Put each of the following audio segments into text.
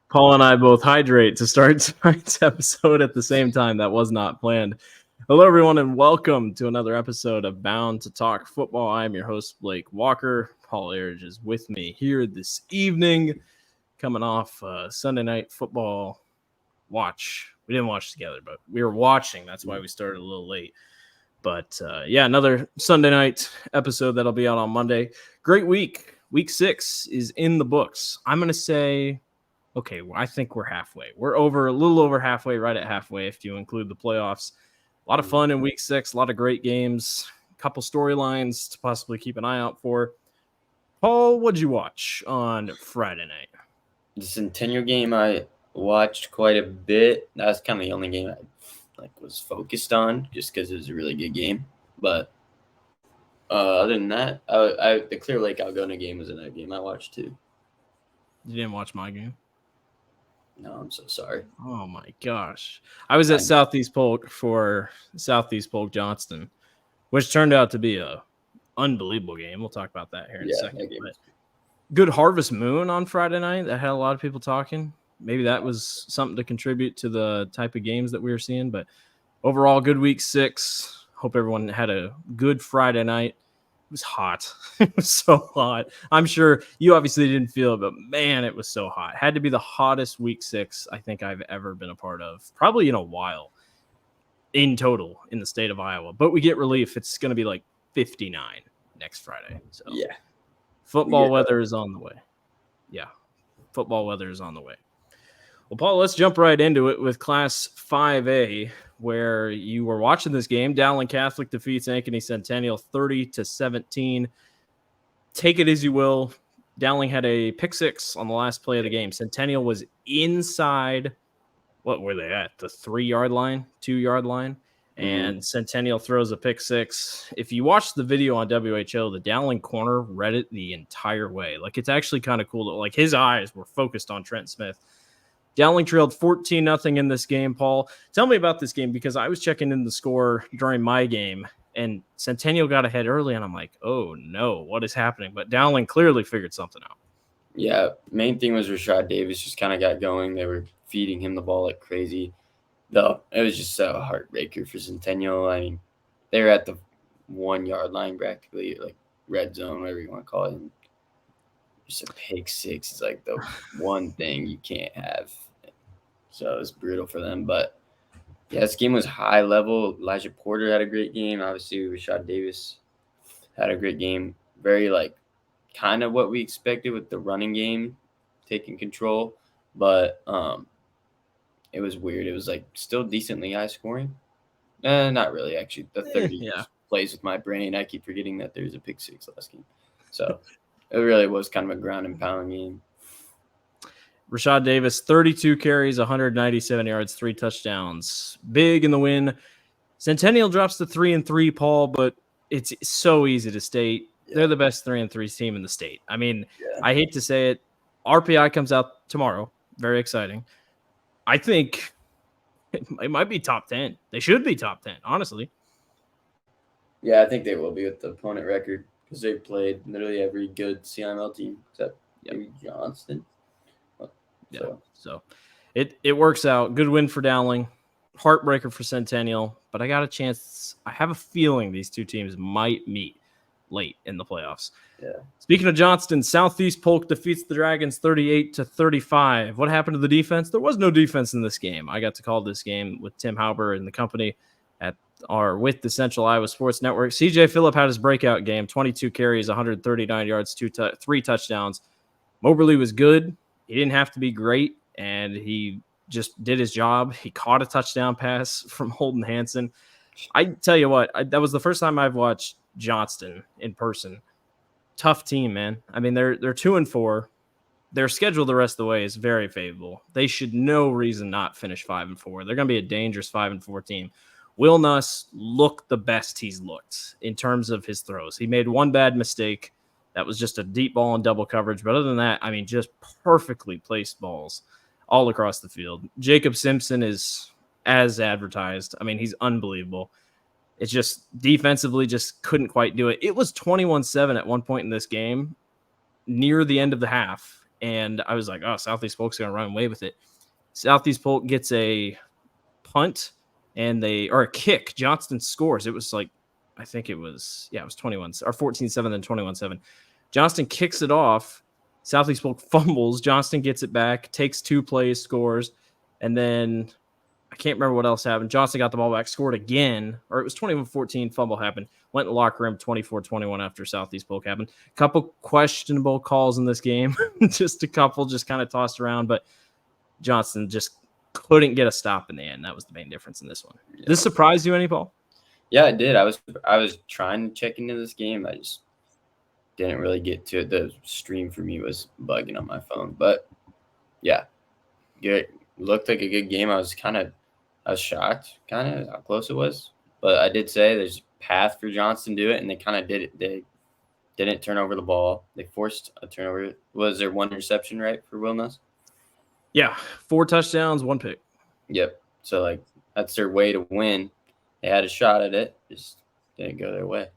Paul and I both hydrate to start tonight's episode at the same time. That was not planned. Hello, everyone, and welcome to another episode of Bound to Talk Football. I'm your host, Blake Walker. Paul Ayers is with me here this evening, coming off Sunday Night Football watch. We didn't watch together, but we were watching. That's why we started a little late. But, another Sunday night episode that'll be out on Monday. Great week. Week 6 is in the books. I'm going to say... Okay, well, I think we're halfway. We're a little over halfway, right at halfway if you include the playoffs. A lot of fun in week 6, a lot of great games, a couple storylines to possibly keep an eye out for. Paul, what'd you watch on Friday night? The Centennial game I watched quite a bit. That was kind of the only game I was focused on just because it was a really good game. But other than that, the Clear Lake Algona game was another game I watched too. You didn't watch my game? No, I'm so sorry. Oh, my gosh. I was at Southeast Polk for Southeast Polk Johnston, which turned out to be a unbelievable game. We'll talk about that here in a second. But good Harvest Moon on Friday night. That had a lot of people talking. Maybe that was something to contribute to the type of games that we were seeing. But overall, good week 6. Hope everyone had a good Friday night. It was hot. It was so hot. I'm sure you obviously didn't feel it, but man, it was so hot. Had to be the hottest week 6 I think I've ever been a part of, probably in a while in total in the state of Iowa. But we get relief. It's going to be like 59 next Friday. So yeah, football weather is on the way. Yeah, football weather is on the way. Well, Paul, let's jump right into it with Class 5A, where you were watching this game. Dowling Catholic defeats Ankeny Centennial 30-17. Take it as you will. Dowling had a pick 6 on the last play of the game. Centennial was inside, what were they at? The 3-yard line, 2-yard line. And Centennial throws a pick 6. If you watch the video on WHO, the Dowling corner read it the entire way. Like, it's actually kind of cool. Like, his eyes were focused on Trent Smith. Dowling trailed 14-0 in this game, Paul. Tell me about this game because I was checking in the score during my game, and Centennial got ahead early, and I'm like, oh, no, what is happening? But Dowling clearly figured something out. Yeah, main thing was Rashad Davis just kind of got going. They were feeding him the ball like crazy. Though it was just a heartbreaker for Centennial. I mean, they were at the 1-yard line practically, like red zone, whatever you want to call it. And just a pick 6 is like the one thing you can't have. So it was brutal for them. But, yeah, this game was high level. Elijah Porter had a great game. Obviously, Rashad Davis had a great game. Very, kind of what we expected with the running game taking control. But it was weird. It was, still decently high scoring. Not really, actually. The 30 plays with my brain. I keep forgetting that there's a pick 6 last game. So it really was kind of a ground and pound game. Rashad Davis, 32 carries, 197 yards, 3 touchdowns. Big in the win. Centennial drops to 3-3, Paul, but it's so easy to state. They're the best 3-3 team in the state. I mean, I hate to say it. RPI comes out tomorrow. Very exciting. I think it might be top 10. They should be top 10, honestly. Yeah, I think they will be with the opponent record because they played literally every good CIML team except maybe Johnston. So it works out. Good win for Dowling. Heartbreaker for Centennial. But I got a chance. I have a feeling these two teams might meet late in the playoffs. Yeah. Speaking of Johnston, Southeast Polk defeats the Dragons 38-35. What happened to the defense? There was no defense in this game. I got to call this game with Tim Hauber and the company with the Central Iowa Sports Network. CJ Phillip had his breakout game, 22 carries, 139 yards, 3 touchdowns. Moberly was good. He didn't have to be great, and he just did his job. He caught a touchdown pass from Holden Hansen. I tell you what, that was the first time I've watched Johnston in person. Tough team, man. I mean, they're 2-4. Their schedule the rest of the way is very favorable. They should no reason not finish 5-4. They're going to be a dangerous 5-4 team. Will Nuss looked the best he's looked in terms of his throws. He made one bad mistake. That was just a deep ball in double coverage. But other than that, I mean, just perfectly placed balls all across the field. Jacob Simpson is as advertised. I mean, he's unbelievable. It's just defensively just couldn't quite do it. It was 21-7 at one point in this game. near the end of the half, and I was like, oh, Southeast Polk's going to run away with it. Southeast Polk gets a punt or a kick. Johnston scores. It was like, I think it was 21 or 14-7 then 21-7. Johnston kicks it off. Southeast Polk fumbles. Johnston gets it back, takes 2 plays, scores, and then I can't remember what else happened. Johnston got the ball back, scored again, or it was 21-14, fumble happened, went in the locker room 24-21 after Southeast Polk happened. A couple questionable calls in this game, just a couple just kind of tossed around, but Johnston just couldn't get a stop in the end. That was the main difference in this one. Yeah. Did this surprise you any, Paul? Yeah, it did. I was trying to check into this game. I just didn't really get to it. The stream for me was bugging on my phone. But yeah, good. Looked like a good game. I was shocked how close it was. But I did say there's a path for Johnston to do it, and they kind of did it. They didn't turn over the ball. They forced a turnover. Was there 1 interception, right, for Will Nuss? Yeah, 4 touchdowns, 1 pick. Yep. So, like, that's their way to win. They had a shot at it. Just didn't go their way.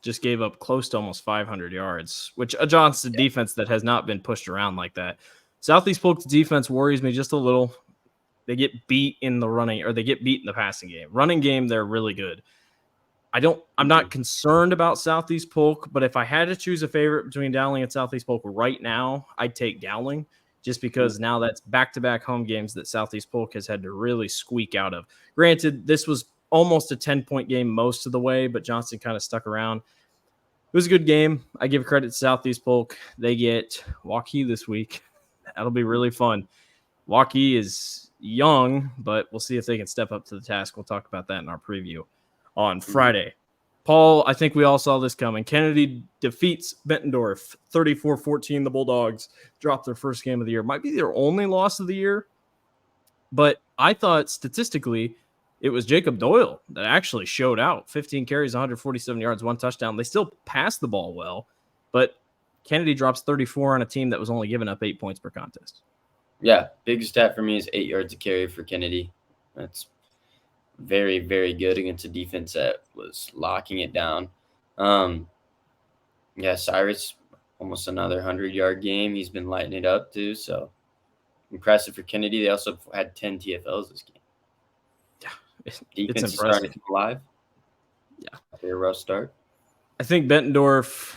Just gave up close to almost 500 yards, which a Johnston defense that has not been pushed around like that. Southeast Polk's defense worries me just a little. They get beat in the running, or they get beat in the passing game. Running game, they're really good. I'm not concerned about Southeast Polk, but if I had to choose a favorite between Dowling and Southeast Polk right now, I'd take Dowling, just because now that's back-to-back home games that Southeast Polk has had to really squeak out of. Granted, this was almost a 10-point game most of the way, but Johnston kind of stuck around. It was a good game. I give credit to Southeast Polk. They get Waukee this week. That'll be really fun. Waukee is young, but we'll see if they can step up to the task. We'll talk about that in our preview on Friday. Paul, I think we all saw this coming. Kennedy defeats Bettendorf 34-14. The Bulldogs dropped their first game of the year. Might be their only loss of the year, but I thought statistically it was Jacob Doyle that actually showed out. 15 carries, 147 yards, 1 touchdown. They still passed the ball well, but Kennedy drops 34 on a team that was only giving up 8 points per contest. Yeah, big stat for me is 8 yards a carry for Kennedy. That's very, very good against a defense that was locking it down. Cyrus, almost another 100-yard game. He's been lighting it up too, so impressive for Kennedy. They also had 10 TFLs this game. Yeah, defense it's is starting impressive. to come alive. Yeah. After a rough start. I think Bettendorf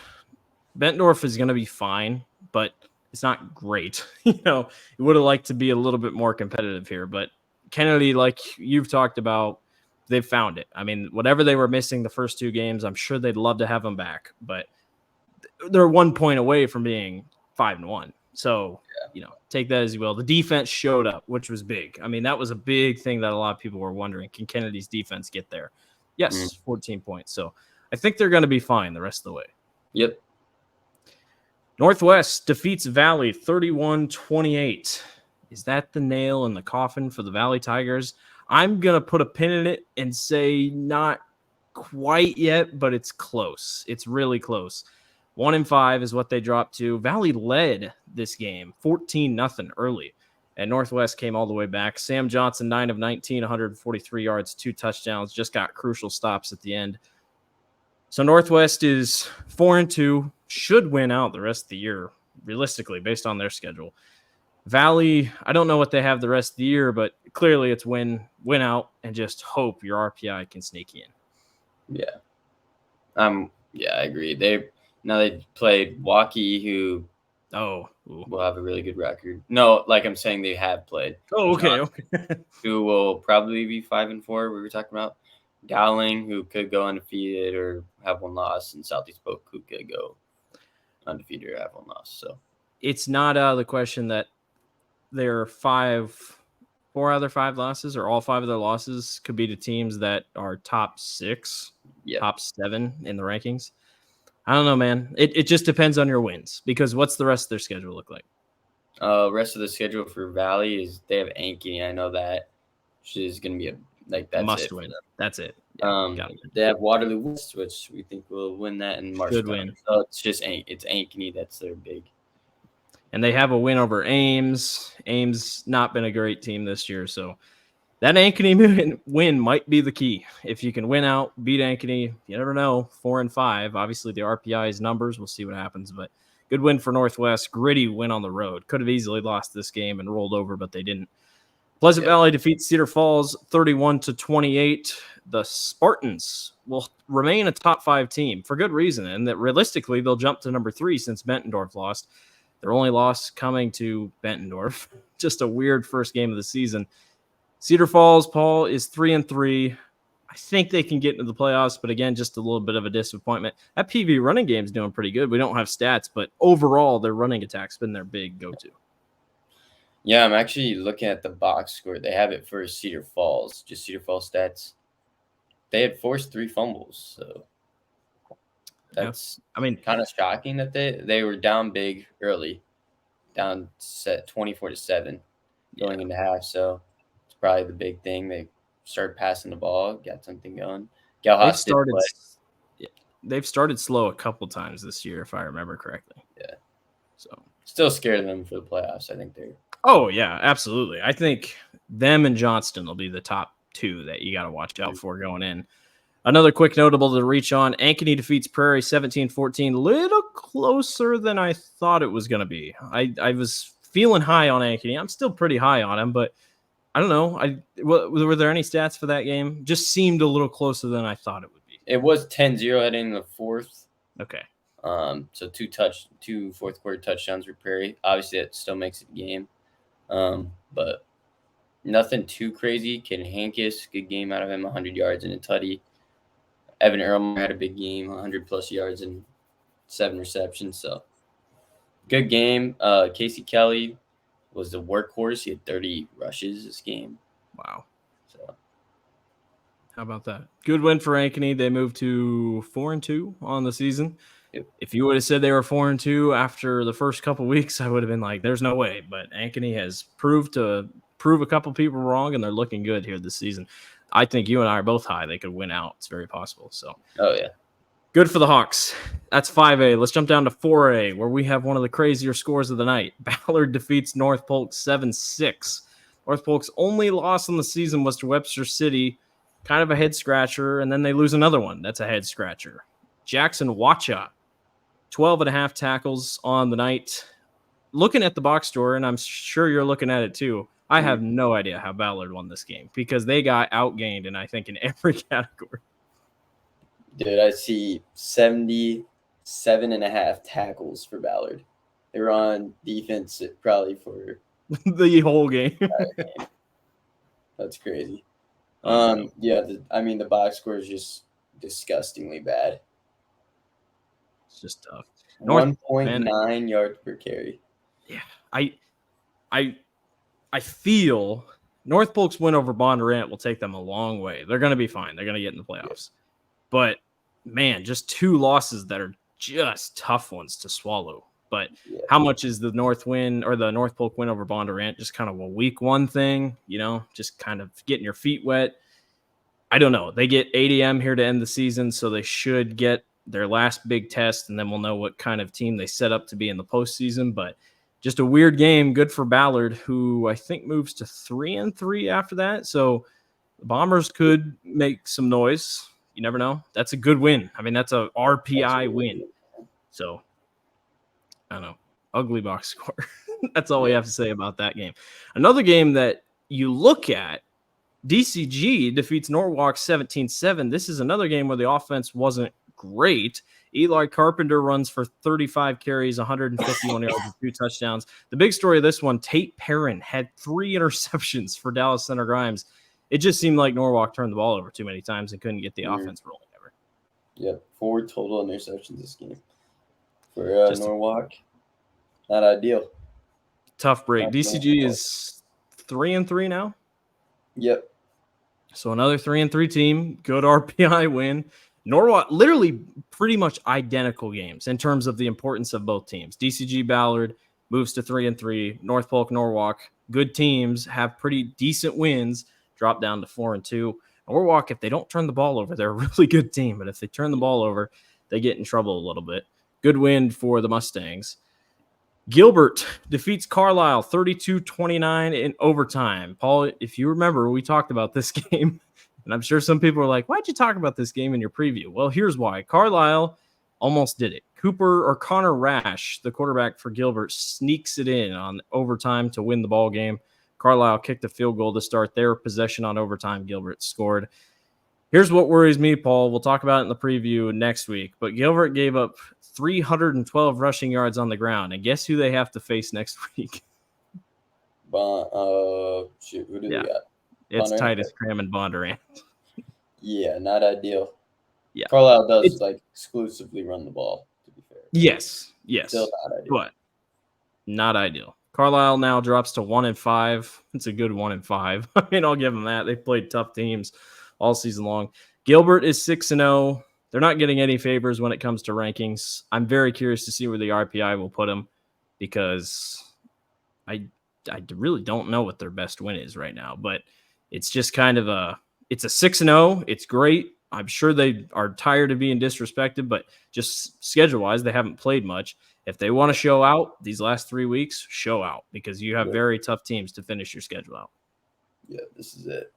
is going to be fine, but it's not great. You would have liked to be a little bit more competitive here, but Kennedy, like you've talked about, they've found it. I mean, whatever they were missing the first 2 games, I'm sure they'd love to have them back, but they're 1 point away from being 5-1. So, take that as you will. The defense showed up, which was big. I mean, that was a big thing that a lot of people were wondering. Can Kennedy's defense get there? Yes, 14 points. So I think they're going to be fine the rest of the way. Yep. Northwest defeats Valley 31-28. Is that the nail in the coffin for the Valley Tigers? I'm going to put a pin in it and say not quite yet, but it's close. It's really close. 1-5 is what they dropped to. Valley led this game 14-0 early, and Northwest came all the way back. Sam Johnson, 9 of 19, 143 yards, 2 touchdowns, just got crucial stops at the end. So Northwest is 4-2, should win out the rest of the year, realistically, based on their schedule. Valley, I don't know what they have the rest of the year, but clearly it's win out and just hope your RPI can sneak in. Yeah. I agree. They played Waukee, who will have a really good record. No, like I'm saying, they have played. Oh, okay. Who will probably be 5-4. We were talking about Dowling, who could go undefeated or have 1 loss, and Southeast Polk, who could go undefeated or have 1 loss. So it's not out of the question that their 4 out of 5 losses, or all 5 of their losses, could be to teams that are top 6, top 7 in the rankings. I don't know, man. It just depends on your wins, because what's the rest of their schedule look like? Rest of the schedule for Valley is they have Ankeny. I know that, which is going to be that's must it. win. That's it. Yeah, they have Waterloo West, which we think will win that in March. Should win. So it's just it's Ankeny. That's their big. And they have a win over Ames. Ames not been a great team this year, so that Ankeny win might be the key. If you can win out, beat Ankeny, you never know. 4-5. Obviously, the RPI is numbers. We'll see what happens, but good win for Northwest. Gritty win on the road. Could have easily lost this game and rolled over, but they didn't. Pleasant Valley defeats Cedar Falls 31-28. The Spartans will remain a top 5 team for good reason, and that realistically they'll jump to number 3 since Bettendorf lost. Their only loss coming to Bettendorf. Just a weird first game of the season. Cedar Falls, Paul, is 3-3. I think they can get into the playoffs, but again, just a little bit of a disappointment. That PV running game is doing pretty good. We don't have stats, but overall, their running attack's been their big go-to. Yeah, I'm actually looking at the box score. They have it for Cedar Falls, just Cedar Falls stats. They had forced 3 fumbles, so that's kind of shocking that they were down big early, down set 24-7 going into half. So it's probably the big thing. They started passing the ball, got something going. They've started slow a couple times this year, if I remember correctly. Yeah. So still scared of them for the playoffs. I think they're. Oh yeah, absolutely. I think them and Johnston will be the top 2 that you got to watch out for going in. Another quick notable to reach on, Ankeny defeats Prairie 17-14. Little closer than I thought it was going to be. I was feeling high on Ankeny. I'm still pretty high on him, but I don't know. Were there any stats for that game? Just seemed a little closer than I thought it would be. It was 10-0 heading in the 4th. Okay. So 2 fourth quarter touchdowns for Prairie. Obviously, that still makes it a game. But nothing too crazy. Caden Hankis, good game out of him, 100 yards and a tutty. Evan Earlmore had a big game, 100-plus yards and 7 receptions. So, good game. Casey Kelly was the workhorse. He had 30 rushes this game. Wow. So, how about that? Good win for Ankeny. They moved to 4-2 on the season. Yep. If you would have said they were 4-2 after the first couple weeks, I would have been like, there's no way. But Ankeny has proved a couple people wrong, and they're looking good here this season. I think you and I are both high. They could win out. It's very possible. So, oh, yeah. Good for the Hawks. That's 5A. Let's jump down to 4A, where we have one of the crazier scores of the night. Ballard defeats North Polk 7-6. North Polk's only loss in the season was to Webster City. Kind of a head-scratcher, and then they lose another one. That's a head-scratcher. Jackson Wacha, 12.5 tackles on the night. Looking at the box score, and I'm sure you're looking at it too, I have no idea how Ballard won this game because they got outgained, and I think in every category. Dude, I see 77.5 tackles for Ballard. They were on defense probably for the whole game. That's crazy. The box score is just disgustingly bad. It's just tough. 1.9 yards per carry. Yeah, I feel North Polk's win over Bondurant will take them a long way. They're going to be fine. They're going to get in the playoffs. But, man, just 2 losses that are just tough ones to swallow. But how much is the North Polk win over Bondurant just kind of a week 1 thing, just kind of getting your feet wet? I don't know. They get ADM here to end the season, so they should get their last big test, and then we'll know what kind of team they set up to be in the postseason. But just a weird game. Good for Ballard, who I think moves to 3-3 after that. So the Bombers could make some noise. You never know. That's a good win. I mean, that's a RPI win. So I don't know. Ugly box score. That's all we have to say about that game. Another game that you look at, DCG defeats Norwalk 17-7. This is another game where the offense wasn't great. Eli Carpenter runs for 35 carries, 151 yards, and 2 touchdowns. The big story of this one, Tate Perrin had 3 interceptions for Dallas Center Grimes. It just seemed like Norwalk turned the ball over too many times and couldn't get the offense rolling ever. Yep, 4 total interceptions this game for Norwalk. Not ideal. Tough break. DCG is 3-3 now. Yep. So another 3-3 team. Good RPI win. Norwalk, literally pretty much identical games in terms of the importance of both teams. DCG Ballard moves to 3-3. North Polk, Norwalk, good teams, have pretty decent wins, drop down to 4-2. Norwalk, if they don't turn the ball over, they're a really good team. But if they turn the ball over, they get in trouble a little bit. Good win for the Mustangs. Gilbert defeats Carlisle 32-29 in overtime. Paul, if you remember, we talked about this game. And I'm sure some people are like, why'd you talk about this game in your preview? Well, here's why. Carlisle almost did it. Connor Rash, the quarterback for Gilbert, sneaks it in on overtime to win the ball game. Carlisle kicked a field goal to start their possession on overtime. Gilbert scored. Here's what worries me, Paul. We'll talk about it in the preview next week. But Gilbert gave up 312 rushing yards on the ground. And guess who they have to face next week? Who do they got? It's Bondurant? Titus Cram and Bondurant. Yeah, not ideal. Yeah. Carlisle does exclusively run the ball, to be fair. Yes. Still not ideal. But not ideal. Carlisle now drops to 1-5. It's a good 1-5. I mean, I'll give them that. They've played tough teams all season long. Gilbert is 6-0. They're not getting any favors when it comes to rankings. I'm very curious to see where the RPI will put them because I really don't know what their best win is right now. But it's just kind of it's a 6-0. It's great. I'm sure they are tired of being disrespected, but just schedule-wise, they haven't played much. If they want to show out these last 3 weeks, show out because you have very tough teams to finish your schedule out. Yeah, this is it.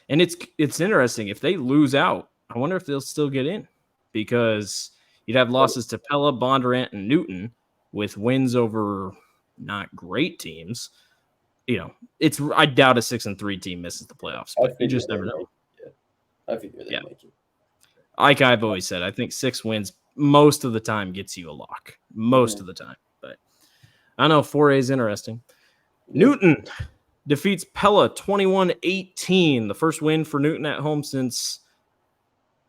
And it's interesting. If they lose out, I wonder if they'll still get in because you'd have losses to Pella, Bondurant, and Newton with wins over not great teams. You know, I doubt a 6-3 team misses the playoffs, but you just never know. I figure they make it. Like I've always said, I think 6 wins most of the time gets you a lock. Most of the time. But I know 4A is interesting. Yeah. Newton defeats Pella 21-18. The first win for Newton at home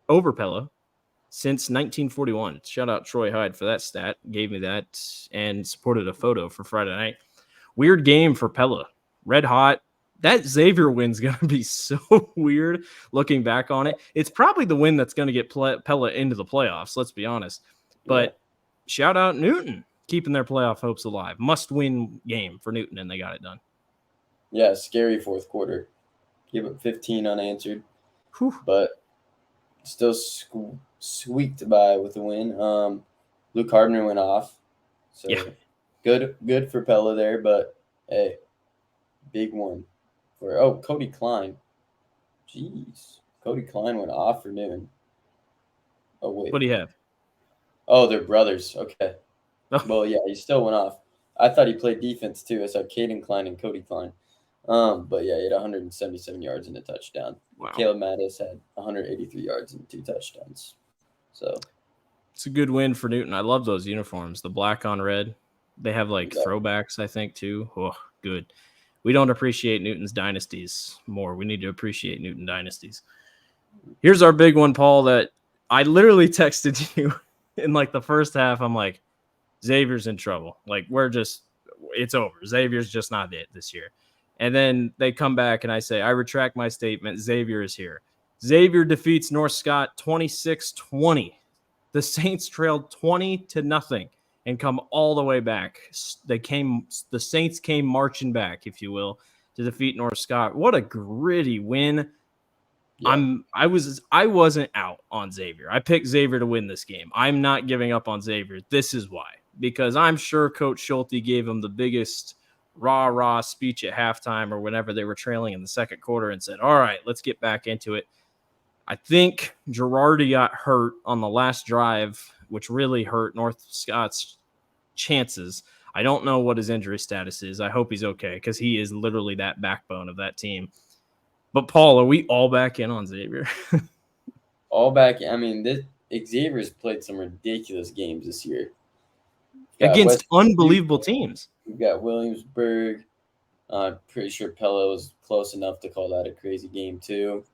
over Pella since 1941. Shout out Troy Hyde for that stat. Gave me that and supported a photo for Friday night. Weird game for Pella. Red hot. That Xavier win's going to be so weird looking back on it. It's probably the win that's going to get Pella into the playoffs, let's be honest. But shout out Newton, keeping their playoff hopes alive. Must-win game for Newton, and they got it done. Yeah, scary fourth quarter. Give up 15 unanswered. Whew. But still squeaked by with the win. Luke Hardner went off. So good for Pella there, but hey, big one. Cody Klein. Jeez. Cody Klein went off for Newton. Oh, wait. What do you have? Oh, they're brothers. Okay. Oh. Well, yeah, he still went off. I thought he played defense, too. I saw Caden Klein and Cody Klein. But, yeah, he had 177 yards and a touchdown. Wow. Caleb Mattis had 183 yards and 2 touchdowns. So it's a good win for Newton. I love those uniforms, the black on red. They have, throwbacks, I think, too. Oh, good. We don't appreciate Newton's dynasties more. We need to appreciate Newton dynasties. Here's our big one, Paul, that I literally texted you in the first half. I'm like, Xavier's in trouble. It's over. Xavier's just not it this year. And then they come back and I say, I retract my statement. Xavier is here. Xavier defeats North Scott 26-20. The Saints trailed 20-0. And come all the way back. The Saints came marching back, if you will, to defeat North Scott. What a gritty win. Yeah. I wasn't out on Xavier. I picked Xavier to win this game. I'm not giving up on Xavier. This is why. Because I'm sure Coach Schulte gave him the biggest rah-rah speech at halftime or whenever they were trailing in the second quarter and said, all right, let's get back into it. I think Girardi got hurt on the last drive, which really hurt North Scott's chances. I don't know what his injury status is. I hope he's okay because he is literally that backbone of that team. But, Paul, are we all back in on Xavier? All back. I mean, Xavier's played some ridiculous games this year. Against unbelievable teams. We've got Williamsburg. I'm pretty sure Pella was close enough to call that a crazy game, too.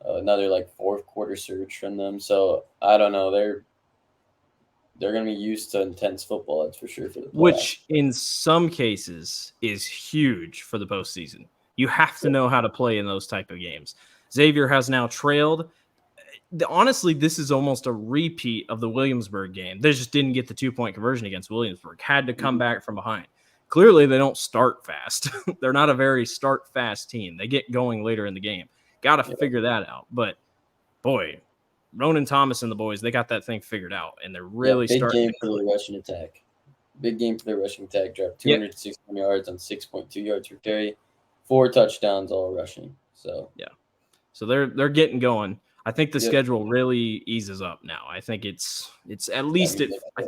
Another, fourth quarter surge from them. So, I don't know. They're going to be used to intense football, that's for sure. For the playoffs. Which, in some cases, is huge for the postseason. You have to know how to play in those type of games. Xavier has now trailed. Honestly, this is almost a repeat of the Williamsburg game. They just didn't get the 2-point conversion against Williamsburg. Had to come back from behind. Clearly, they don't start fast. They're not a very start-fast team. They get going later in the game. Got to figure that out. But, boy, Ronan Thomas and the boys, they got that thing figured out, and they're really starting. Big game for the rushing attack. Big game for the rushing attack. Dropped 261 yards on 6.2 yards per carry. 4 touchdowns all rushing. So yeah. So they're getting going. I think the schedule really eases up now. I think it's at least I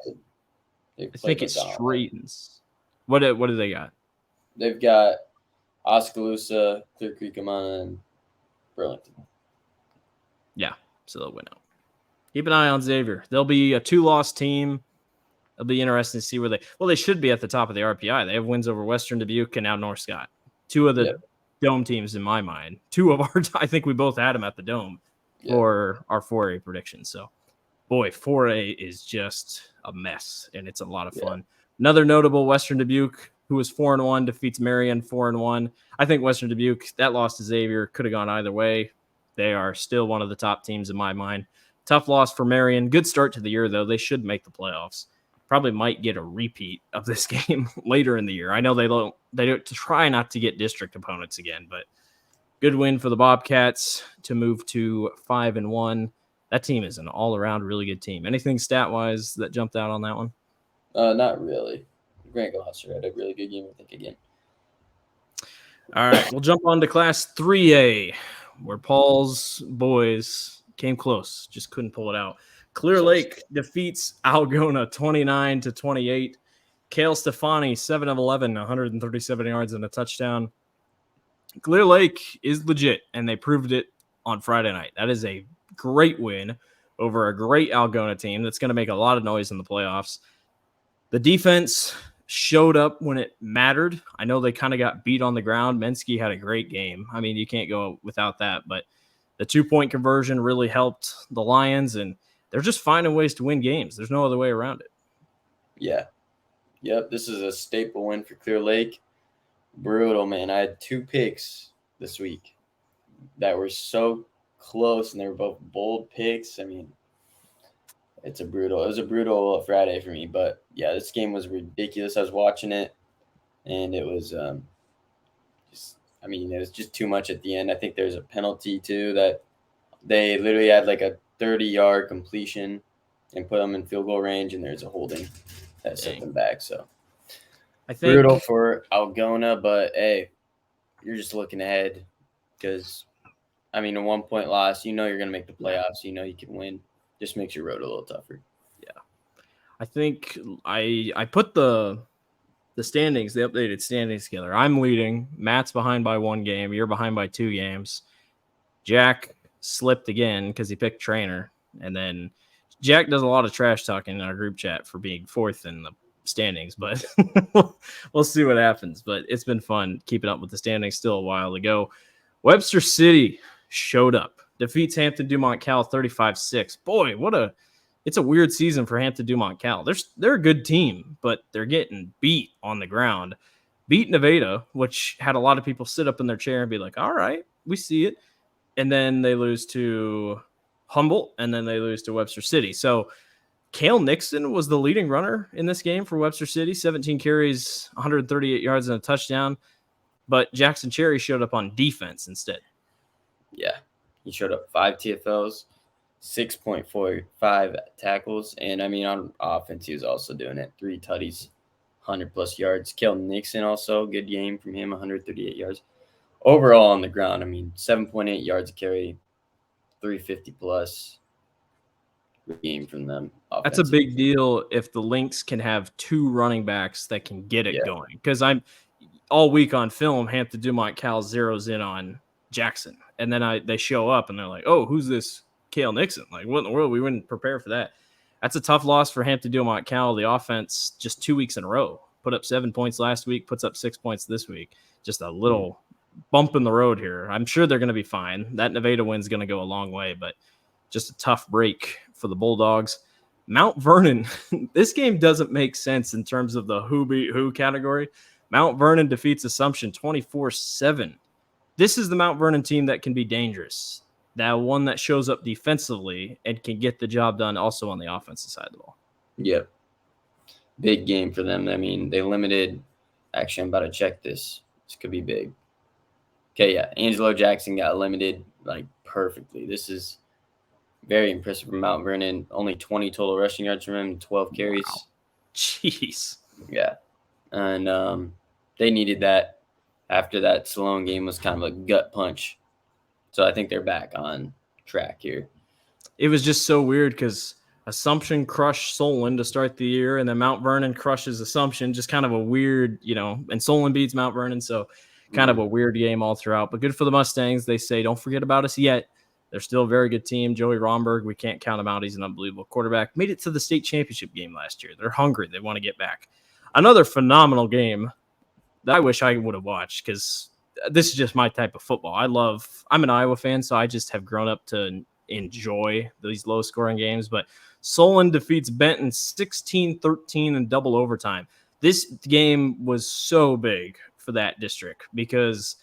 think it straightens. What do they got? They've got Oskaloosa, Clear Creek, and Burlington. Yeah, so they'll win out. Keep an eye on Xavier. They'll be a 2-loss team. It'll be interesting to see where they should be at the top of the RPI. They have wins over Western Dubuque and now North Scott. 2 of the Dome teams in my mind. 2 of our, I think we both had them at the Dome for our 4A predictions. So, boy, 4A is just a mess, and it's a lot of fun. Another notable, Western Dubuque, who was 4-1, defeats Marion 4-1. I think Western Dubuque, that loss to Xavier could have gone either way. They are still one of the top teams in my mind. Tough loss for Marion. Good start to the year, though. They should make the playoffs. Probably might get a repeat of this game later in the year. I know they don't try not to get district opponents again, but good win for the Bobcats to move to 5-1. That team is an all-around really good team. Anything stat-wise that jumped out on that one? Not really. Grant Gloucester had a really good game, I think, again. All right, we'll jump on to Class 3A, where Paul's boys came close, just couldn't pull it out. Clear Lake defeats Algona 29-28. Kale Stefani, 7 of 11, 137 yards and a touchdown. Clear Lake is legit, and they proved it on Friday night. That is a great win over a great Algona team that's going to make a lot of noise in the playoffs. The defense showed up when it mattered. I know they kind of got beat on the ground. Mensky had a great game. I mean, you can't go without that, but the 2-point conversion really helped the Lions, and they're just finding ways to win games. There's no other way around it. Yeah. Yep, this is a staple win for Clear Lake. Brutal, man. I had 2 picks this week that were so close, and they were both bold picks. I mean, it was a brutal Friday for me. But, yeah, this game was ridiculous. I was watching it, and it was it was just too much at the end. I think there's a penalty, too, that they literally had like a 30-yard completion and put them in field goal range, and there's a holding that set them back. So I think brutal for Algona, but hey, you're just looking ahead because, I mean, a 1-point loss, you know you're going to make the playoffs. You know you can win. Just makes your road a little tougher. Yeah. I think I put the standings, the updated standings together. I'm leading. Matt's behind by 1 game. You're behind by 2 games. Jack slipped again because he picked Trainer. And then Jack does a lot of trash talking in our group chat for being 4th in the standings, but we'll see what happens. But it's been fun keeping up with the standings. Still a while to go. Webster City showed up, defeats Hampton Dumont Cal 35-6. Boy, it's a weird season for Hampton Dumont Cal. They're a good team, but they're getting beat on the ground. Beat Nevada, which had a lot of people sit up in their chair and be like, all right, we see it. And then they lose to Humboldt, and then they lose to Webster City. So Cale Nixon was the leading runner in this game for Webster City, 17 carries, 138 yards and a touchdown. But Jackson Cherry showed up on defense instead. Yeah, he showed up 5 TFLs, 6.45 tackles, and I mean on offense he was also doing it. 3 tutties, 100+ yards. Cale Nixon also, good game from him, 138 yards. Overall on the ground, I mean, 7.8 yards a carry, 350+ game from them. That's a big deal if the Lynx can have 2 running backs that can get it going. Because I'm all week on film, Hampton Dumont Cal zeroes in on Jackson, and then they show up and they're like, "Oh, who's this Cale Nixon? Like, what in the world? We wouldn't prepare for that." That's a tough loss for Hampton Dumont Cal. The offense just 2 weeks in a row put up 7 points last week, puts up 6 points this week. Just a little bump in the road here. I'm sure they're going to be fine. That Nevada win's going to go a long way, but just a tough break for the Bulldogs. Mount Vernon, this game doesn't make sense in terms of the who beat who category. Mount Vernon defeats Assumption 24-7. This is the Mount Vernon team that can be dangerous. That one that shows up defensively and can get the job done also on the offensive side of the ball. Yep. Big game for them. I mean, they limited. Actually, I'm about to check this. This could be big. Okay, yeah. Angelo Jackson got limited like perfectly. This is very impressive from Mount Vernon. Only 20 total rushing yards from him, 12 carries. Wow. Jeez. Yeah. And they needed that after that Sloan game was kind of a gut punch. So I think they're back on track here. It was just so weird because Assumption crushed Solon to start the year, and then Mount Vernon crushes Assumption. Just kind of a weird, and Solon beats Mount Vernon, so kind of a weird game all throughout. But good for the Mustangs. They say, don't forget about us yet. They're still a very good team. Joey Romberg, we can't count him out. He's an unbelievable quarterback. Made it to the state championship game last year. They're hungry. They want to get back. Another phenomenal game that I wish I would have watched because this is just my type of football. I'm an Iowa fan, so I just have grown up to enjoy these low-scoring games. But Solon defeats Benton 16-13 in double overtime. This game was so big for that district because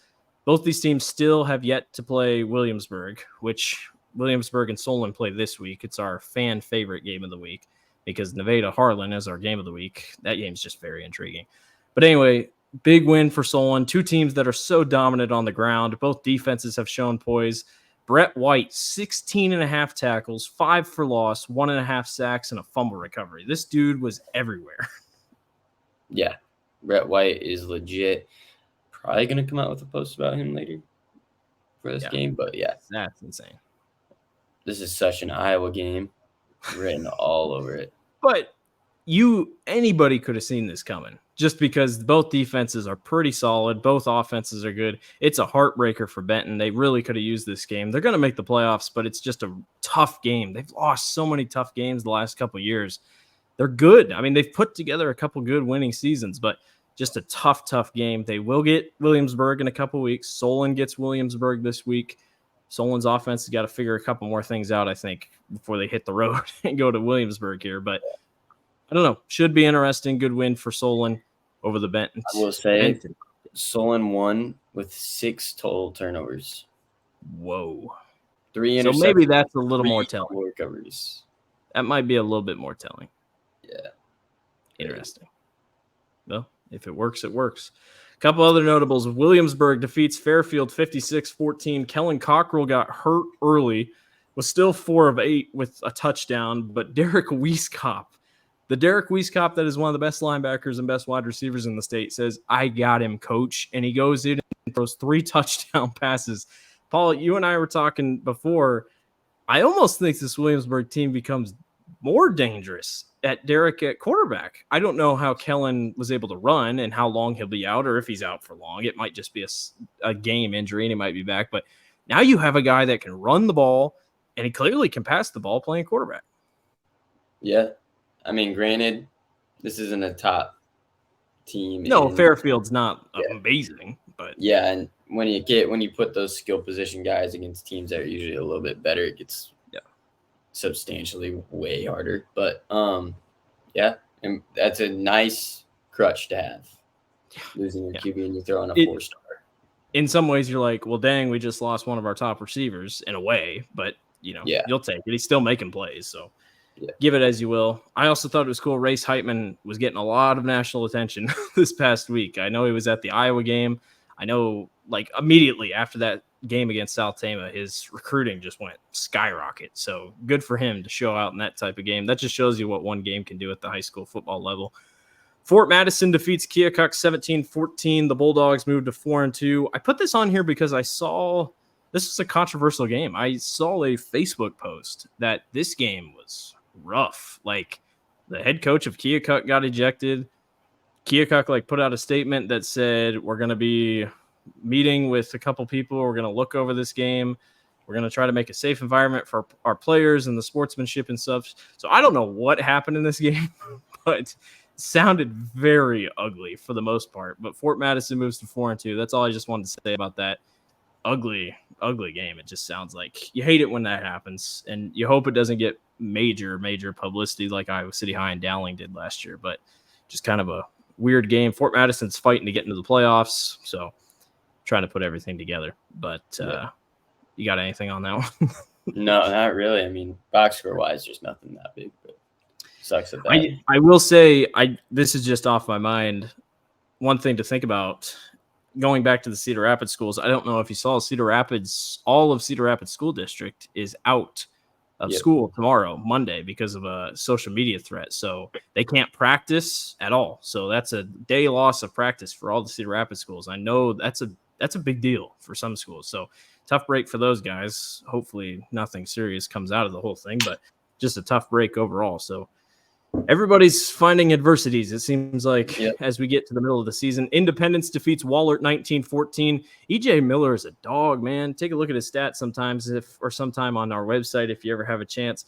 both these teams still have yet to play Williamsburg, which Williamsburg and Solon play this week. It's our fan favorite game of the week because Nevada Harlan is our game of the week. That game's just very intriguing. But anyway, big win for Solon. Two teams that are so dominant on the ground. Both defenses have shown poise. Brett White, 16.5 tackles, 5 for loss, 1.5 sacks, and a fumble recovery. This dude was everywhere. Yeah, Brett White is legit. Probably going to come out with a post about him later for this game, but yeah. That's insane. This is such an Iowa game written all over it. But anybody could have seen this coming just because both defenses are pretty solid. Both offenses are good. It's a heartbreaker for Benton. They really could have used this game. They're going to make the playoffs, but it's just a tough game. They've lost so many tough games the last couple of years. They're good. I mean, they've put together a couple good winning seasons, but just a tough game. They will get Williamsburg in a couple weeks. Solon gets Williamsburg this week. Solon's offense has got to figure a couple more things out, I think, before they hit the road and go to Williamsburg here. But I don't know. Should be interesting. Good win for Solon over the Benton. I will say Solon won with 6 total turnovers. Whoa. 3 interceptions. So maybe that's a little more telling. Recoveries. That might be a little bit more telling. Yeah. Interesting. Well, if it works, it works. A couple other notables. Williamsburg defeats Fairfield 56-14. Kellen Cockrell got hurt early, was still 4 of 8 with a touchdown, but Derek Wieskop, the Derek Wieskop that is one of the best linebackers and best wide receivers in the state, says, I got him, coach. And he goes in and throws 3 touchdown passes. Paul, you and I were talking before. I almost think this Williamsburg team becomes more dangerous at Derek at quarterback. I don't know how Kellen was able to run and how long he'll be out or if he's out for long. It might just be a game injury and he might be back. But now you have a guy that can run the ball and he clearly can pass the ball playing quarterback. Yeah. I mean, granted, this isn't a top team. No, Fairfield's not amazing. But yeah, and when you put those skill position guys against teams that are usually a little bit better, it gets substantially way harder. But yeah, and that's a nice crutch to have. Losing your QB and you throw in a 4-star. In some ways, you're like, well, dang, we just lost one of our top receivers in a way, but you'll take it. He's still making plays, so give it as you will. I also thought it was cool. Race Heitman was getting a lot of national attention this past week. I know he was at the Iowa game. I know, like, immediately after that game against South Tama, his recruiting just went skyrocket. So good for him to show out in that type of game. That just shows you what one game can do at the high school football level. Fort Madison defeats Keokuk 17-14. The Bulldogs moved to 4-2. I put this on here because I saw this was a controversial game. I saw a Facebook post that this game was rough. Like, the head coach of Keokuk got ejected. Keokuk put out a statement that said, we're going to be meeting with a couple people. We're going to look over this game. We're going to try to make a safe environment for our players and the sportsmanship and stuff. So I don't know what happened in this game, but it sounded very ugly for the most part. But Fort Madison moves to 4-2. That's all I just wanted to say about that ugly game. It just sounds like you hate it when that happens, and you hope it doesn't get major publicity like Iowa City High and Dowling did last year. But just kind of a weird game. Fort Madison's fighting to get into the playoffs, so trying to put everything together. But you got anything on that one? No, not really. I mean, box score wise, there's nothing that big, but sucks at that. I will say, this is just off my mind. One thing to think about going back to the Cedar Rapids schools. I don't know if you saw all of Cedar Rapids School District is out of school tomorrow, Monday, because of a social media threat. So they can't practice at all. So that's a day loss of practice for all the Cedar Rapids schools. I know that's a big deal for some schools. So tough break for those guys. Hopefully nothing serious comes out of the whole thing, but just a tough break overall. So everybody's finding adversities, it seems like, as we get to the middle of the season. Independence defeats Wahlert 19-14. EJ Miller is a dog, man. Take a look at his stats sometimes, sometime on our website if you ever have a chance.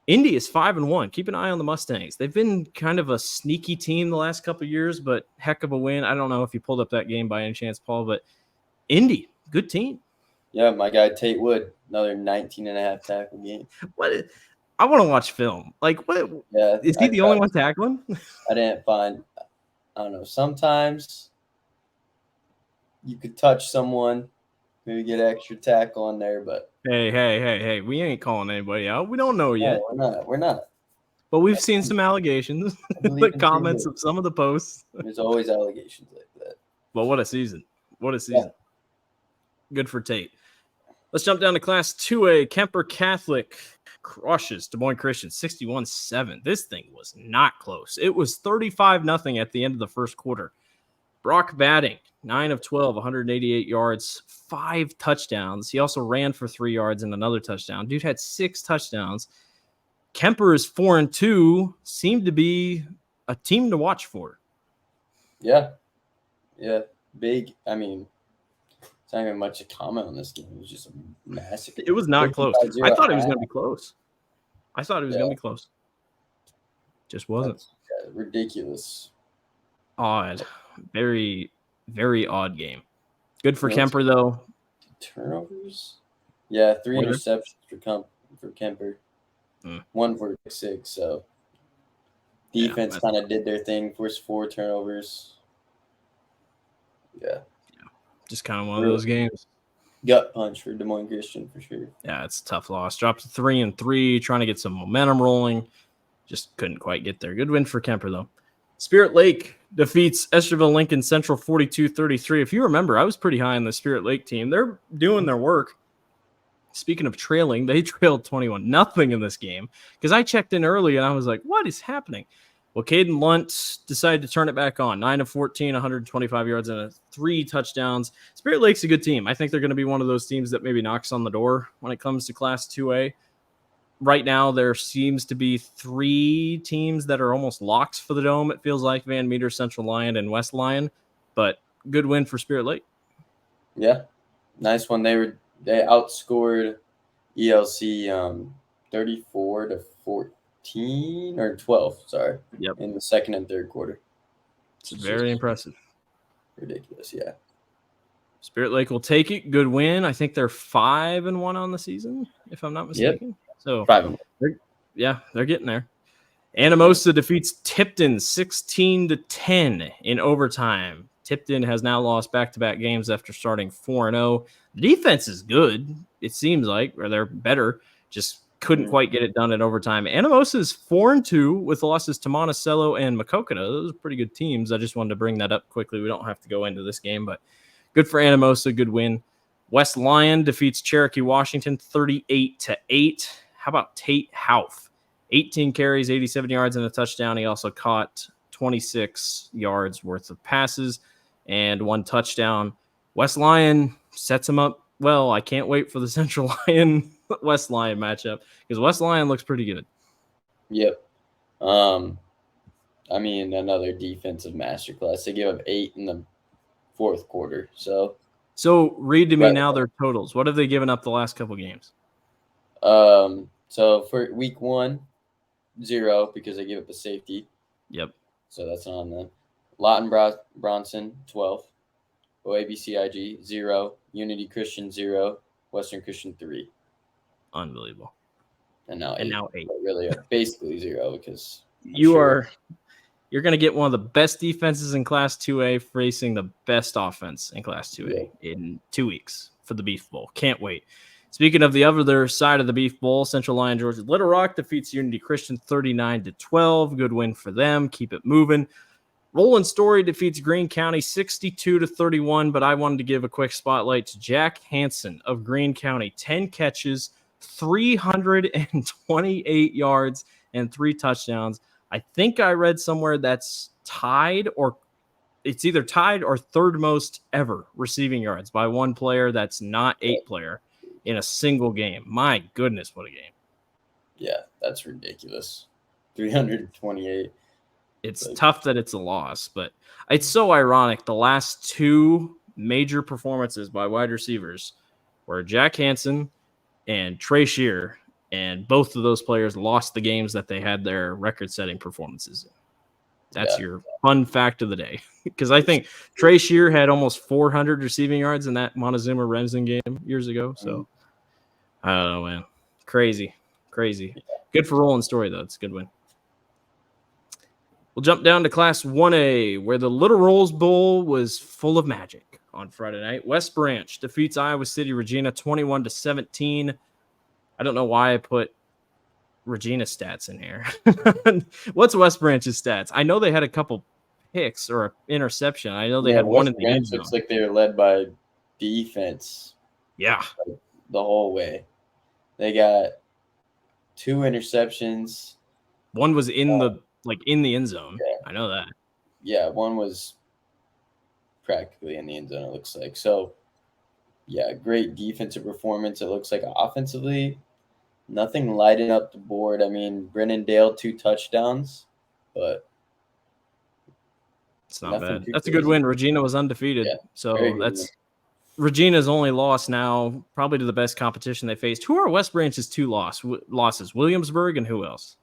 Indy is 5-1. Keep an eye on the Mustangs. They've been kind of a sneaky team the last couple of years, but heck of a win. I don't know if you pulled up that game by any chance, Paul, but Indy, good team. Yeah, my guy Tate Wood, another 19.5 tackle game. I want to watch film. Like, what? Yeah, is he the only one tackling? I didn't find. I don't know. Sometimes you could touch someone, maybe get an extra tackle on there, but hey, we ain't calling anybody out. We don't know yet. We're not. But we've seen some allegations. The comments of some of the posts. There's always allegations like that. But what a season! What a season! Yeah. Good for Tate. Let's jump down to Class 2A. Kemper Catholic crushes Des Moines Christian 61-7. This thing was not close. It was 35-0 at the end of the first quarter. Brock batting, 9 of 12, 188 yards, 5 touchdowns. He also ran for 3 yards and another touchdown. Dude had 6 touchdowns. Kemper is 4-2. Seemed to be a team to watch for. Yeah. Big. I mean, it's not even much to comment on this game. It was just a massive. It was not close. I thought it was going to be close. Going to be close. Just wasn't. Ridiculous. Odd. Very, very odd game. Good for Kemper, though. Turnovers? Yeah, 3 interceptions for Kemper. 1 for 6. So defense kind of did their thing. Forced 4 turnovers. Yeah. Just kind of one of those games. Gut punch for Des Moines Christian for sure. Yeah, it's a tough loss. Dropped to 3-3, trying to get some momentum rolling. Just couldn't quite get there. Good win for Kemper, though. Spirit Lake defeats Esterville Lincoln Central 42-33. If you remember, I was pretty high on the Spirit Lake team. They're doing their work. Speaking of trailing, they trailed 21-0 in this game because I checked in early and I was like, what is happening? Well, Caden Lunt decided to turn it back on. 9 of 14, 125 yards and 3 touchdowns. Spirit Lake's a good team. I think they're going to be one of those teams that maybe knocks on the door when it comes to Class 2A. Right now, there seems to be 3 teams that are almost locks for the Dome. It feels like Van Meter, Central Lyon, and West Lyon. But good win for Spirit Lake. Yeah, nice one. They outscored ELC 34-14 or 12. Sorry. Yep. In the second and third quarter. It's very impressive. Ridiculous. Yeah. Spirit Lake will take it. Good win. I think they're 5-1 on the season, if I'm not mistaken. Yep. So 5-1. They're getting there. Anamosa defeats Tipton 16-10 in overtime. Tipton has now lost back-to-back games after starting 4-0. The defense is good, it seems like, or they're better. Just couldn't quite get it done in overtime. Anamosa is 4-2 with losses to Monticello and Macokota. Those are pretty good teams. I just wanted to bring that up quickly. We don't have to go into this game, but good for Anamosa. Good win. West Lyon defeats Cherokee Washington 38-8. How about Tate Houff? 18 carries, 87 yards, and a touchdown. He also caught 26 yards worth of passes and 1 touchdown. West Lyon sets him up well. I can't wait for the Central Lyon West Lyon matchup because West Lyon looks pretty good. Yep. I mean, another defensive masterclass. They gave up 8 in the fourth quarter. So read to me now their totals. What have they given up the last couple games? So for week 1, 0 because they gave up a safety. Yep. So that's not on them. Lawton Bronson 12. OABCIG 0. Unity Christian 0. Western Christian 3. Unbelievable. And now 8. But really, basically 0 because you're going to get one of the best defenses in Class 2A facing the best offense in Class 2A in 2 weeks for the Beef Bowl. Can't wait. Speaking of the other side of the Beef Bowl, Central Lyon Georgia Little Rock defeats Unity Christian 39-12. Good win for them. Keep it moving. Roland Story defeats Greene County 62-31, but I wanted to give a quick spotlight to Jack Hansen of Greene County. 10 catches, 328 yards, and 3 touchdowns. I think I read somewhere that's tied or it's either tied or third most ever receiving yards by one player that's not 8-player in a single game. My goodness, what a game. Yeah, that's ridiculous. 328. It's tough that it's a loss, but it's so ironic. The last two major performances by wide receivers were Jack Hansen and Trey Shear, and both of those players lost the games that they had their record-setting performances in. That's your fun fact of the day. Because I think Trey Shear had almost 400 receiving yards in that Montezuma-Remsen game years ago. So, I don't know, man. Crazy. Good for Roland Story, though. It's a good win. We'll jump down to Class 1A, where the Little Rolls Bowl was full of magic on Friday night. West Branch defeats Iowa City Regina 21-17. I don't know why I put Regina stats in here. What's West Branch's stats? I know they had a couple picks or an interception. I know they had one in the end zone. Looks like they were led by defense. Yeah. The whole way. They got 2 interceptions. One was in the end zone. Yeah. I know that. Yeah, one was practically in the end zone, it looks like. So, yeah, great defensive performance. It looks like offensively, nothing lighting up the board. I mean, Brennan Dale, 2 touchdowns, but it's not bad. That's a good win. Regina was undefeated. Yeah, so that's Regina's only loss now, probably to the best competition they faced. Who are West Branch's 2 losses? Williamsburg and who else?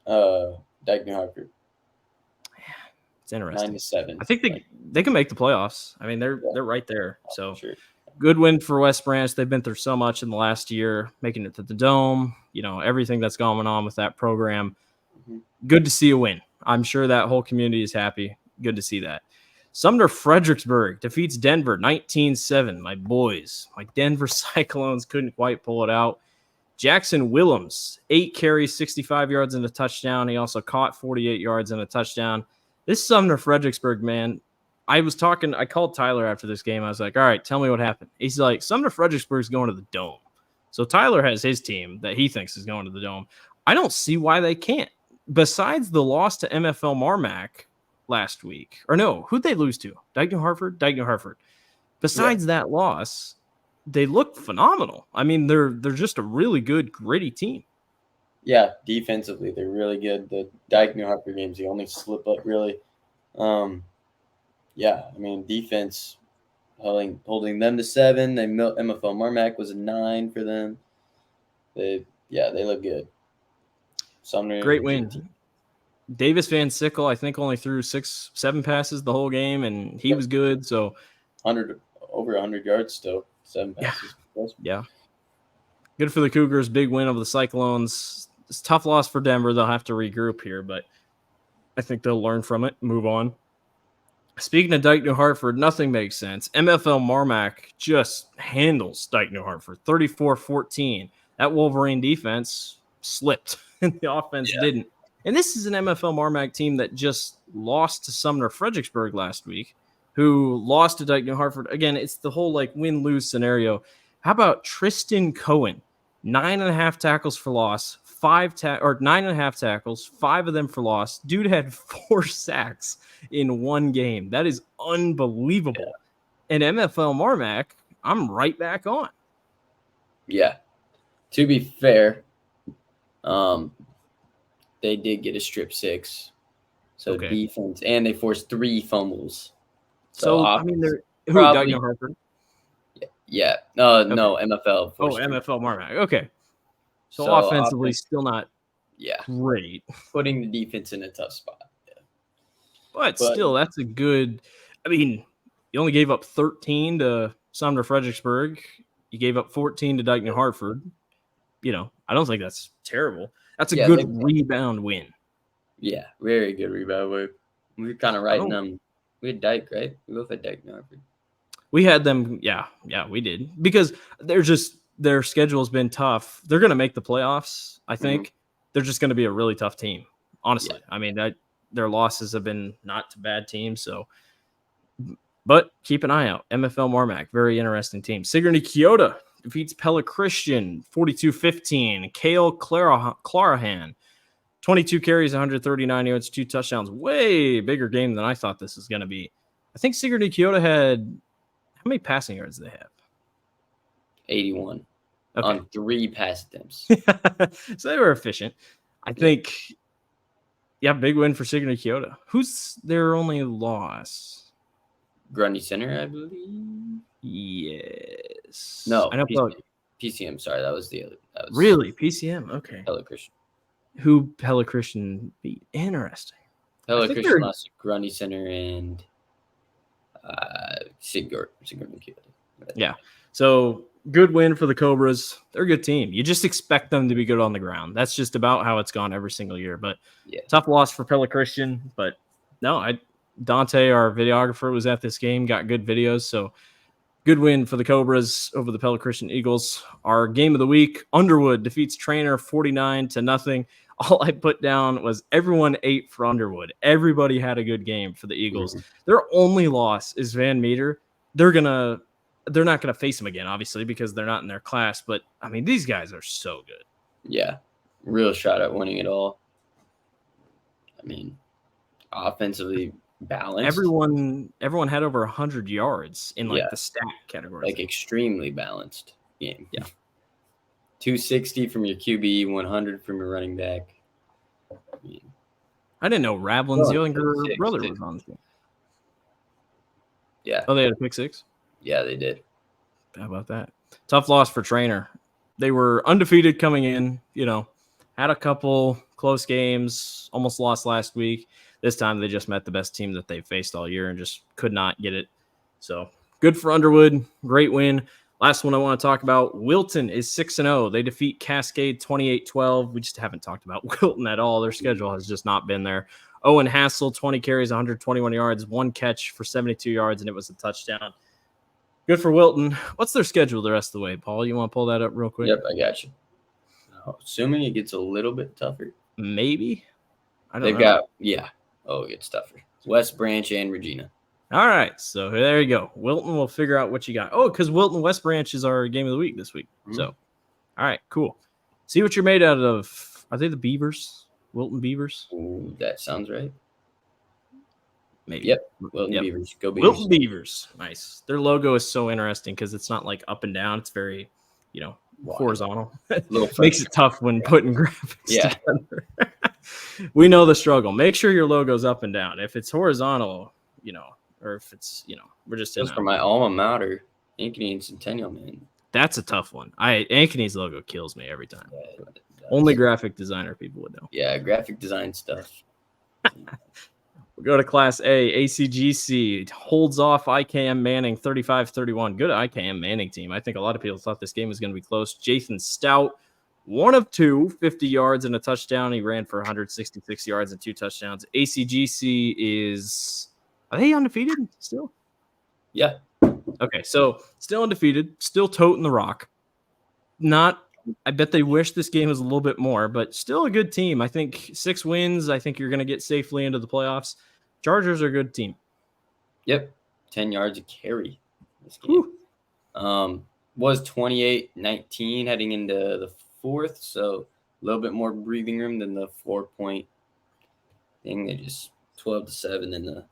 Dyke New Hartford. It's interesting. 9-7. I think they can make the playoffs. I mean, they're right there. So good win for West Branch. They've been through so much in the last year, making it to the Dome. You know, everything that's going on with that program. Good to see a win. I'm sure that whole community is happy. Good to see that. Sumner Fredericksburg defeats Denver 19-7. My boys, my Denver Cyclones couldn't quite pull it out. Jackson Willems, 8 carries, 65 yards and a touchdown. He also caught 48 yards and a touchdown. This Sumner Fredericksburg, man, I called Tyler after this game. I was like, all right, tell me what happened. He's like, Sumner Fredericksburg's going to the Dome. So Tyler has his team that he thinks is going to the Dome. I don't see why they can't. Besides the loss to MFL Marmac last week. Or no, who'd they lose to? Dyke New Hartford? Dyke New Hartford. Besides that loss, they look phenomenal. I mean, they're just a really good, gritty team. Yeah, defensively, they're really good. The Dyke New Hartford game's the only slip up, really. Yeah, I mean, defense holding them to 7. MFL Marmac was a 9 for them. They look good. Sumner, great win. Davis Van Sickle, I think, only threw 6-7 passes the whole game, and he was good. So over 100 yards still, 7 passes. Yeah. Good for the Cougars. Big win over the Cyclones. It's a tough loss for Denver. They'll have to regroup here, but I think they'll learn from it, move on. Speaking of Dyke New Hartford, nothing makes sense. MFL Marmac just handles Dyke New Hartford 34-14. That Wolverine defense slipped, and the offense didn't. And this is an MFL Marmac team that just lost to Sumner Fredericksburg last week, who lost to Dyke New Hartford. Again, it's the whole win-lose scenario. How about Tristan Cohen? 9.5 tackles for loss, 9.5 tackles, 5 of them for loss. Dude had 4 sacks in one game. That is unbelievable. And MFL Marmac, I'm right back on. Yeah. To be fair, they did get a strip 6. So defense, and they forced 3 fumbles. So I mean, they're Dyke New Hartford? Yeah. No, MFL. MFL Marmac. Okay. So offensively, still not great. Putting the defense in a tough spot. Yeah. But still, that's a good – I mean, you only gave up 13 to Sumner Fredericksburg. You gave up 14 to Dyke New Hartford. You know, I don't think that's terrible. That's a good rebound win. Yeah, very good rebound win. We were kind of riding them. We had Dyke, right? We both had Dyke New Hartford. We had them, yeah, we did. Because their schedule's been tough. They're going to make the playoffs, I think. They're just going to be a really tough team, honestly. Yeah. I mean, their losses have been not to bad teams, so. But keep an eye out. MFL Marmac, very interesting team. Sigourney Kyoto defeats Pella Christian 42-15. Kale Clarahan, 22 carries, 139 yards, 2 touchdowns. Way bigger game than I thought this was going to be. I think Sigourney Kyoto had how many passing yards did they have? 81 Okay. on 3 pass attempts. So they were efficient. I think, big win for Sigourney Kyoto. Who's their only loss? Grundy Center, I believe. Yes. No, I know. PCM. Sorry, that was the other. That was Really? PCM? Okay. Pella Christian. Who Pella Christian beat? Interesting. Pella Christian lost to Grundy Center and Sigourney Kyoto. Yeah. So good win for the Cobras. They're a good team. You just expect them to be good on the ground. That's just about how it's gone every single year. But tough loss for Pella Christian. But no, Dante, our videographer, was at this game, got good videos. So good win for the Cobras over the Pella Christian Eagles. Our game of the week, Underwood defeats Trainer 49-0. All I put down was everyone ate for Underwood. Everybody had a good game for the Eagles. Mm-hmm. Their only loss is Van Meter. They're not gonna face him again, obviously, because they're not in their class. But I mean, these guys are so good. Yeah, real shot at winning it all. I mean, offensively balanced. Everyone had over 100 yards in the stat categories. Like extremely balanced game. Yeah. 260 from your QB, 100 from your running back. I didn't know Ravlin's younger brother was on the team. Yeah. Oh, they had a pick six? Yeah, they did. How about that? Tough loss for Trainer. They were undefeated coming in, had a couple close games, almost lost last week. This time they just met the best team that they've faced all year and just could not get it. So good for Underwood. Great win. Last one I want to talk about, Wilton is 6-0. They defeat Cascade 28-12. We just haven't talked about Wilton at all. Their schedule has just not been there. Owen Hassel, 20 carries, 121 yards, 1 catch for 72 yards, and it was a touchdown. Good for Wilton. What's their schedule the rest of the way, Paul? You want to pull that up real quick? Yep, I got you. Assuming it gets a little bit tougher. Maybe. I don't know. It gets tougher. West Branch and Regina. All right, so there you go. Wilton will figure out what you got. Oh, because Wilton West Branch is our game of the week this week. Mm-hmm. So, all right, cool. See what you're made out of. Are they the Beavers? Wilton Beavers? Ooh, that sounds right. Maybe. Yep. Wilton Beavers. Go Beavers. Wilton Beavers. Nice. Their logo is so interesting because it's not like up and down. It's very, horizontal. Makes it tough when putting graphics together. We know the struggle. Make sure your logo's up and down. If it's horizontal, or if it's, we're just in. That's for my alma mater, Ankeny and Centennial, man. That's a tough one. Ankeny's logo kills me every time. Yeah, only graphic designer people would know. Yeah, graphic design stuff. We'll go to Class A. ACGC holds off IKM Manning 35-31. Good IKM Manning team. I think a lot of people thought this game was going to be close. Jathan Stout, 1 of 2, 50 yards and a touchdown. He ran for 166 yards and 2 touchdowns. ACGC is... Are they undefeated still? Yeah. Okay, so still undefeated, still toting the rock. I bet they wish this game was a little bit more, but still a good team. I think 6 wins. I think you're going to get safely into the playoffs. Chargers are a good team. Yep. 10 yards a carry this game. Was 28-19 heading into the 4th, so a little bit more breathing room than the 4-point thing. They just 12-7 in the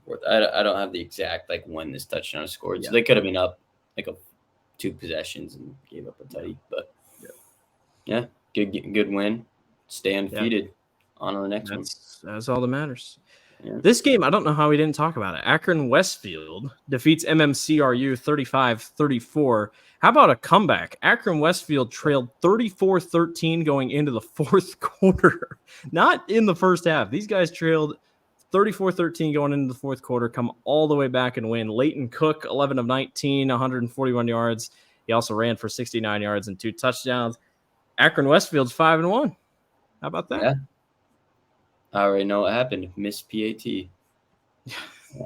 4th. I don't have the exact when this touchdown was scored. So they could have been up 2 possessions and gave up a tutty, but good win. Stay undefeated. On to the next one. That's all that matters. Yeah. This game, I don't know how we didn't talk about it. Akron Westfield defeats MMCRU 35-34. How about a comeback? Akron Westfield trailed 34-13 going into the 4th quarter. Not in the first half. These guys trailed 34-13 going into the 4th quarter, come all the way back and win. Leighton Cook, 11 of 19, 141 yards. He also ran for 69 yards and 2 touchdowns. Akron Westfield's 5-1. How about that? Yeah. I already know what happened. Missed PAT.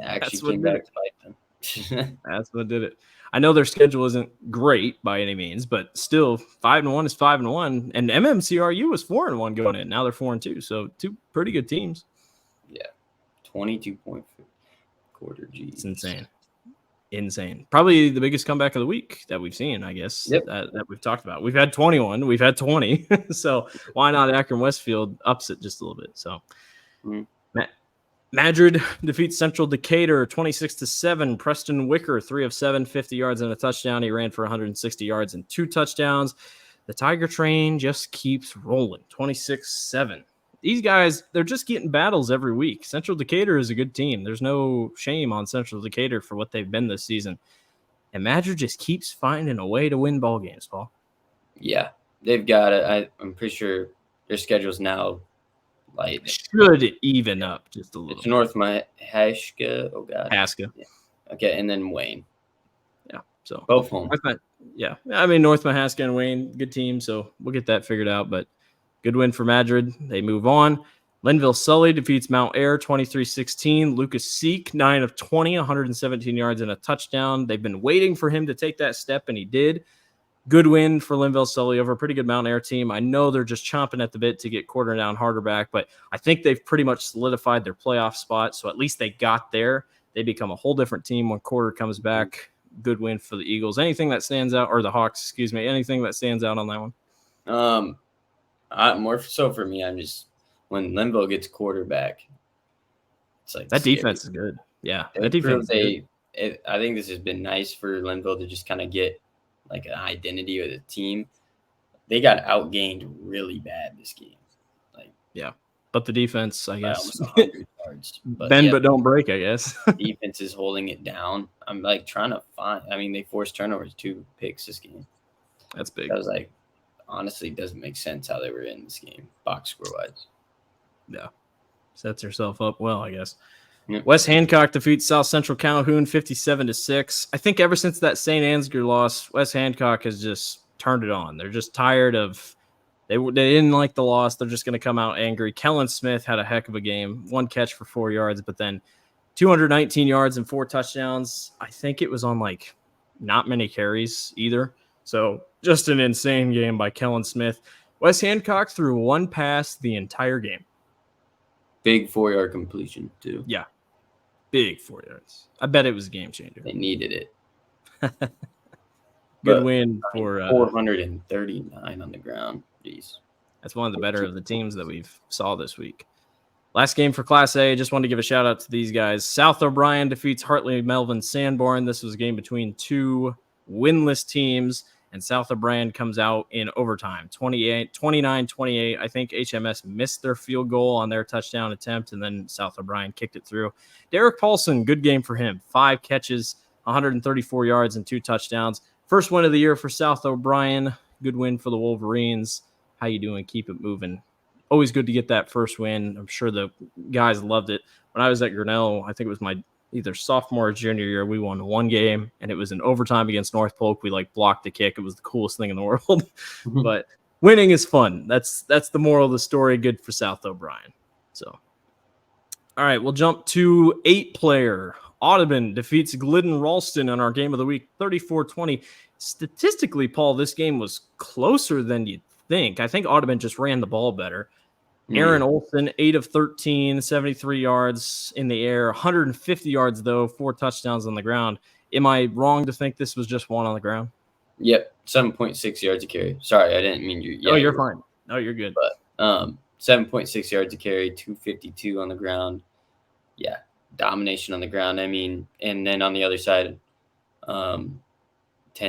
Actually came back to bite them. That's what did it. I know their schedule isn't great by any means, but still 5-1 is 5-1. And MMCRU was 4-1 going in. Now they're 4-2. So 2 pretty good teams. Yeah. 22-point quarter. Geez. It's insane. Probably the biggest comeback of the week that we've seen, I guess, that we've talked about. We've had 21. We've had 20. So why not Akron Westfield ups it just a little bit? So Madrid defeats Central Decatur 26-7. Preston Wicker, 3 of 7, 50 yards and a touchdown. He ran for 160 yards and 2 touchdowns. The Tiger train just keeps rolling, 26-7. These guys, they're just getting battles every week. Central Decatur is a good team. There's no shame on Central Decatur for what they've been this season. And Madrid just keeps finding a way to win ball games, Paul. Yeah, they've got it. I'm pretty sure their schedule's now light. Should even up just a little. It's North Mahaska. Oh, God. Haska. Yeah. Okay, and then Wayne. Yeah, so both home. Yeah, I mean, North Mahaska and Wayne, good team, so we'll get that figured out. But good win for Madrid. They move on. Linville Sully defeats Mount Air 23-16. Lucas Seek, 9 of 20, 117 yards and a touchdown. They've been waiting for him to take that step, and he did. Good win for Linville Sully over a pretty good Mount Air team. I know they're just chomping at the bit to get quarter down harder back, but I think they've pretty much solidified their playoff spot, so at least they got there. They become a whole different team when quarter comes back. Good win for the Eagles. Anything that stands out, or the Hawks, excuse me, anything that stands out on that one? More so for me, I'm just when Linville gets quarterback, it's like that defense is good. Yeah, that defense. I think this has been nice for Linville to just kind of get like an identity of the team. They got outgained really bad this game. Like, yeah, but the defense, I guess, almost 100 yards. But but don't break, I guess. Defense is holding it down. I'm like trying to find. I mean, they forced turnovers, 2 picks this game. That's big. I was like, honestly, it doesn't make sense how they were in this game, box score wise. Yeah, sets herself up well, I guess. Yep. West Hancock defeats South Central Calhoun 57-6. I think ever since that St. Ansgar loss, West Hancock has just turned it on. They're just tired of they didn't like the loss. They're just going to come out angry. Kellen Smith had a heck of a game, 1 catch for 4 yards, but then 219 yards and 4 touchdowns. I think it was on like not many carries either. So just an insane game by Kellen Smith. West Hancock threw 1 pass the entire game. Big 4-yard completion too. Yeah. Big 4 yards. I bet it was a game changer. They needed it. Good win for 439 on the ground. Jeez. That's one of the better of the teams that we've saw this week. Last game for Class A. Just wanted to give a shout out to these guys. South O'Brien defeats Hartley Melvin Sanborn. This was a game between 2 winless teams, and South O'Brien comes out in overtime, 29-28. I think HMS missed their field goal on their touchdown attempt, and then South O'Brien kicked it through. Derek Paulson, good game for him. 5 catches, 134 yards, and 2 touchdowns. First win of the year for South O'Brien. Good win for the Wolverines. How you doing? Keep it moving. Always good to get that first win. I'm sure the guys loved it. When I was at Grinnell, I think it was my either sophomore or junior year, we won 1 game, and it was in overtime against North Polk. We blocked the kick. It was the coolest thing in the world. But winning is fun. That's the moral of the story. Good for South O'Brien. So, all right, we'll jump to 8-player. Audubon defeats Glidden Ralston in our game of the week, 34-20. Statistically, Paul, this game was closer than you'd think. I think Audubon just ran the ball better. Aaron Olson, 8 of 13, 73 yards in the air, 150 yards, though, 4 touchdowns on the ground. Am I wrong to think this was just 1 on the ground? Yep, 7.6 yards a carry. Sorry, I didn't mean you. Yeah, oh, you're fine. No, you're good. But 7.6 yards a carry, 252 on the ground. Yeah, domination on the ground. I mean, and then on the other side, 10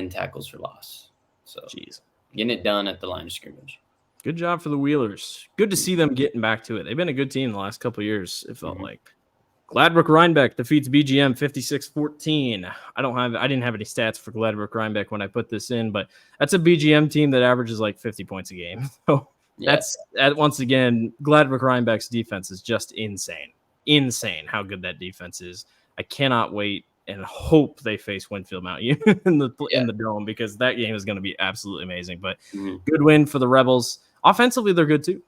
tackles for loss. So, jeez, getting it done at the line of scrimmage. Good job for the Wheelers. Good to see them getting back to it. They've been a good team the last couple of years, it felt like. Gladbrook Rhinebeck defeats BGM 56-14. I didn't have any stats for Gladbrook Rhinebeck when I put this in, but that's a BGM team that averages like 50 points a game. So that's once again, Gladbrook Rhinebeck's defense is just insane. Insane how good that defense is. I cannot wait and hope they face Winfield Mount Union in the dome, because that game is going to be absolutely amazing. But good win for the Rebels. Offensively, they're good too.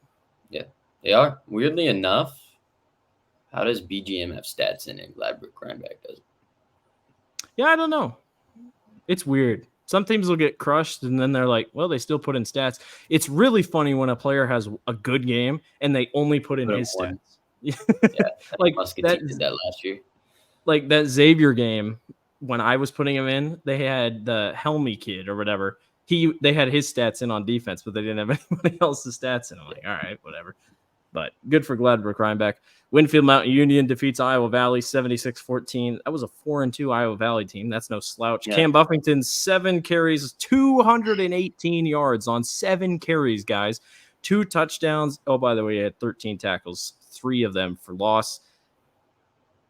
Yeah, they are. Weirdly enough, how does BGM have stats in it? Gladbrook Rhinebeck doesn't. Yeah, I don't know. It's weird. Some teams will get crushed, and then they're like, well, they still put in stats. It's really funny when a player has a good game and they only put in his stats. Yeah, like Muscatine did that last year. Like that Xavier game, when I was putting him in, they had the Helmy kid or whatever. They had his stats in on defense, but they didn't have anybody else's stats in. I'm like, all right, whatever. But good for Gladbrook Rhinebeck. Winfield Mountain Union defeats Iowa Valley 76-14. That was a 4-2 Iowa Valley team. That's no slouch. Yeah. Cam Buffington, 7 carries, 218 yards on 7 carries, guys. 2 touchdowns. Oh, by the way, he had 13 tackles, 3 of them for loss.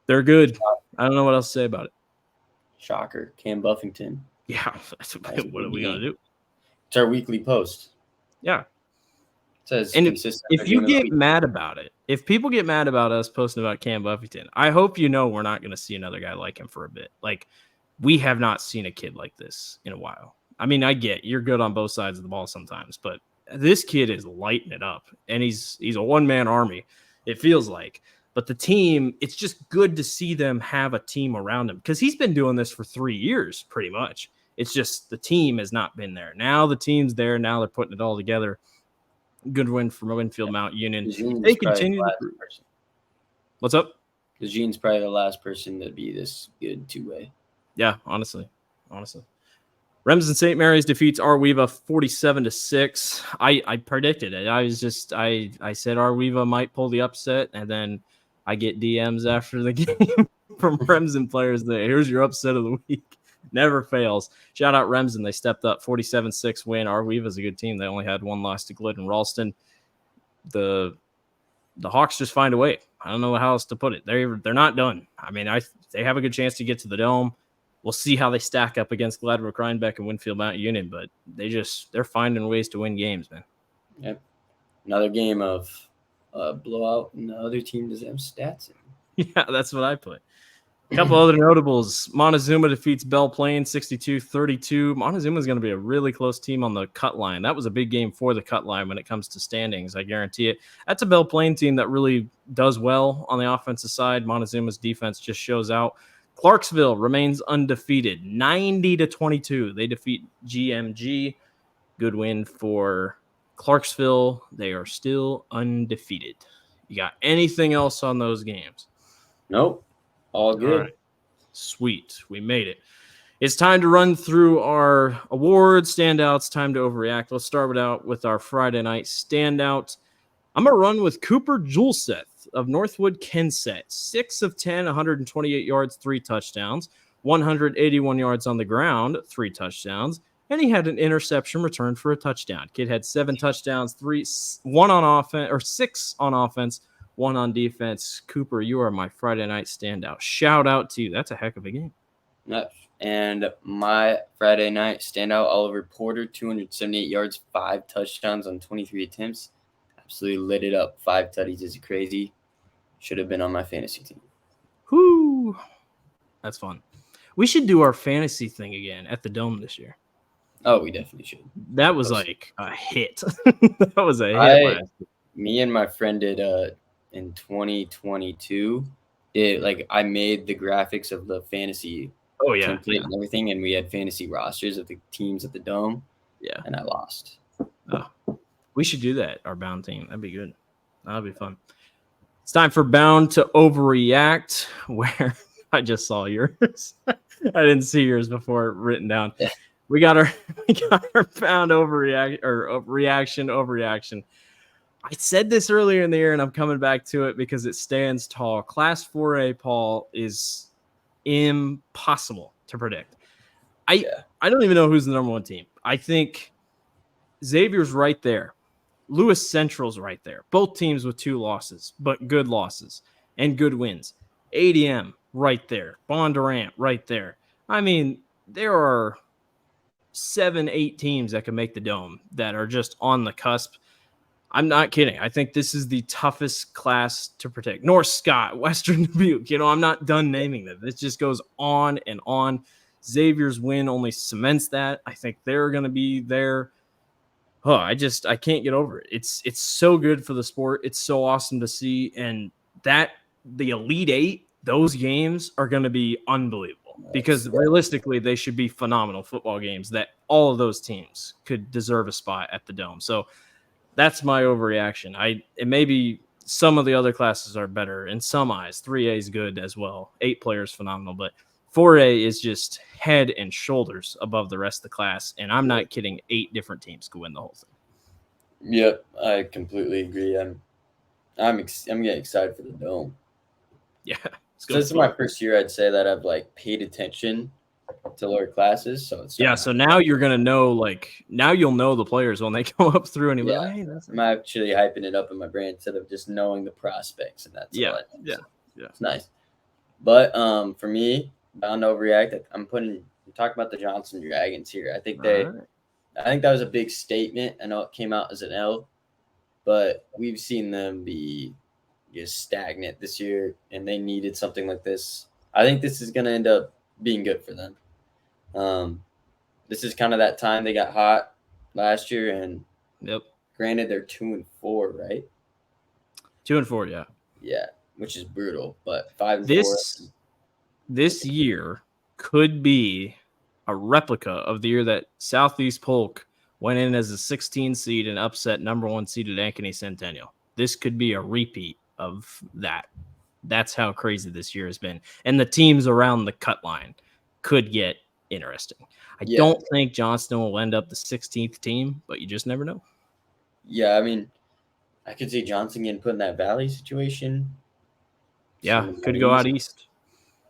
They're good. I don't know what else to say about it. Shocker. Cam Buffington. Yeah. What are we going to do? It's our weekly post. Yeah. Says and consistent. if you get mad about it, if people get mad about us posting about Cam Buffington, I hope you know we're not going to see another guy like him for a bit. Like, we have not seen a kid like this in a while. I mean, I get you're good on both sides of the ball sometimes, but this kid is lighting it up, and he's a one-man army, it feels like. But the team, it's just good to see them have a team around him, because he's been doing this for 3 years pretty much. It's just the team has not been there. Now the team's there. Now they're putting it all together. Good win from Winfield Mount Union. They continue to prove. What's up? Because Gene's probably the last person to be this good two-way. Yeah, honestly. Remsen St. Mary's defeats Arweeva 47-6. I predicted it. I said Arweeva might pull the upset, and then I get DMs after the game from Remsen players that here's your upset of the week. Never fails. Shout out Remsen. They stepped up 47-6 win. Arweeva's a good team. They only had 1 loss to Glidden Ralston. The Hawks just find a way. I don't know how else to put it. They're not done. I mean, they have a good chance to get to the Dome. We'll see how they stack up against Gladbrook Rhinebeck and Winfield Mountain Union, but they're finding ways to win games, man. Yep. Another game of blowout, and the other team doesn't have stats in. Yeah, that's what I put. A couple other notables. Montezuma defeats Belle Plaine 62-32. Montezuma is going to be a really close team on the cut line. That was a big game for the cut line when it comes to standings. I guarantee it. That's a Belle Plaine team that really does well on the offensive side. Montezuma's defense just shows out. Clarksville remains undefeated, 90-22. They defeat GMG. Good win for Clarksville. They are still undefeated. You got anything else on those games? Nope. All good. All right. Sweet. We made it. It's time to run through our awards, standouts, time to overreact. Let's start out with our Friday night standout. I'm going to run with Cooper Julseth of Northwood Kensett. 6 of 10, 128 yards, 3 touchdowns, 181 yards on the ground, 3 touchdowns, and he had an interception return for a touchdown. Kid had 7 touchdowns, 1 on offense, or 6 on offense, 1 on defense. Cooper, you are my Friday night standout. Shout out to you. That's a heck of a game. And my Friday night standout, Oliver Porter, 278 yards, 5 touchdowns on 23 attempts. Absolutely lit it up. 5 tutties is crazy. Should have been on my fantasy team. Whoo. That's fun. We should do our fantasy thing again at the Dome this year. Oh, we definitely should. That was like a hit. That was a hit. Me and my friend did in 2022. I made the graphics of the fantasy template and everything, and we had fantasy rosters of the teams at the Dome. Yeah. And I lost. Oh. We should do that, our Bound team. That'd be good. That'd be fun. It's time for Bound to Overreact, where I just saw yours. I didn't see yours before written down. Yeah. We got our Bound overreaction. I said this earlier in the year, and I'm coming back to it because it stands tall. Class 4A, Paul, is impossible to predict. I don't even know who's the number 1 team. I think Xavier's right there. Lewis Central's right there. Both teams with 2 losses, but good losses and good wins. ADM right there. Bondurant right there. I mean, there are 7-8 teams that can make the Dome that are just on the cusp. I'm not kidding. I think this is the toughest class to predict. North Scott, Western Dubuque. I'm not done naming them. It just goes on and on. Xavier's win only cements that. I think they're going to be there. Oh, I can't get over it. It's so good for the sport. It's so awesome to see. And that the Elite 8, those games are going to be unbelievable because realistically, they should be phenomenal football games that all of those teams could deserve a spot at the Dome. So that's my overreaction. It maybe some of the other classes are better in some eyes. 3A is good as well. 8 players phenomenal, but 4A is just head and shoulders above the rest of the class. And I'm not kidding. 8 different teams could win the whole thing. Yep, I completely agree. I'm getting excited for the dome. Yeah. So this is my first year, I'd say, that I've like paid attention to lower classes. So it's Yeah, so now you're gonna know, like, now you'll know the players when they come up through, and you'll be like, hey, that's I'm actually hyping it up in my brain instead of just knowing the prospects, and that's all I know. yeah, So yeah. it's nice. But for me, bound to overreact. I'm talking about the Johnson Dragons here. I think that was a big statement. I know it came out as an L, but we've seen them be just stagnant this year, and they needed something like this. I think this is going to end up being good for them. This is kind of that time they got hot last year, and granted they're 2-4, right? 2-4, yeah. Yeah, which is brutal, but 5-4. This year could be a replica of the year that Southeast Polk went in as a 16 seed and upset number 1 seeded Ankeny Centennial. This could be a repeat of that. That's how crazy this year has been. And the teams around the cut line could get interesting. I don't think Johnston will end up the 16th team, but you just never know. Yeah, I mean, I could see Johnson getting put in that Valley situation. Yeah, could go out east.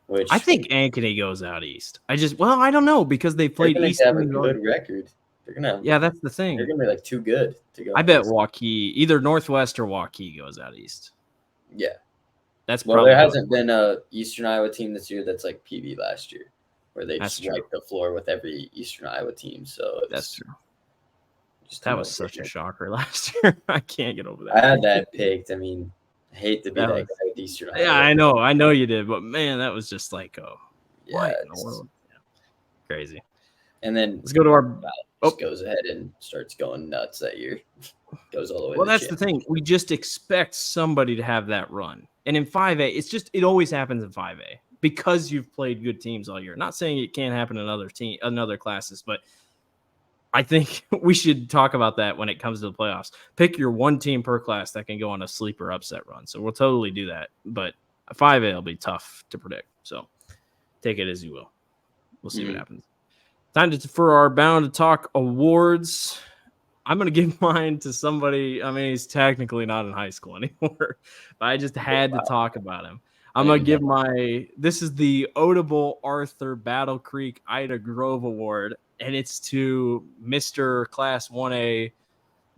Which I think Ankeny goes out east. I don't know, because they played east. They're going to have a good record. They're going to that's the thing. They're going to be like too good to go. I bet Waukee, either Northwest or Waukee, goes out east. Yeah. That's probably. There hasn't been a Eastern Iowa team this year that's like PV last year, where they just wiped the floor with every Eastern Iowa team. So that's true. That was such a shocker last year. I can't get over that. I had that picked. I mean, I hate to be that guy with Eastern Iowa. Yeah, I know you did, but man, that was just like, what in the world? Yeah. Crazy. And then let's go to our. Goes ahead and starts going nuts that year. Goes all the way. Well, that's the thing. We just expect somebody to have that run. And in 5A, it always happens in 5A because you've played good teams all year. Not saying it can't happen in other classes, but I think we should talk about that when it comes to the playoffs. Pick your one team per class that can go on a sleeper upset run. So we'll totally do that. But 5A will be tough to predict. So take it as you will. We'll see what happens. Time for our Bound to Talk awards. I'm going to give mine to somebody. I mean, he's technically not in high school anymore, but I just had to talk about him. I'm going to give this is the Audible Arthur Battle Creek Ida Grove Award, and it's to Mr. Class 1A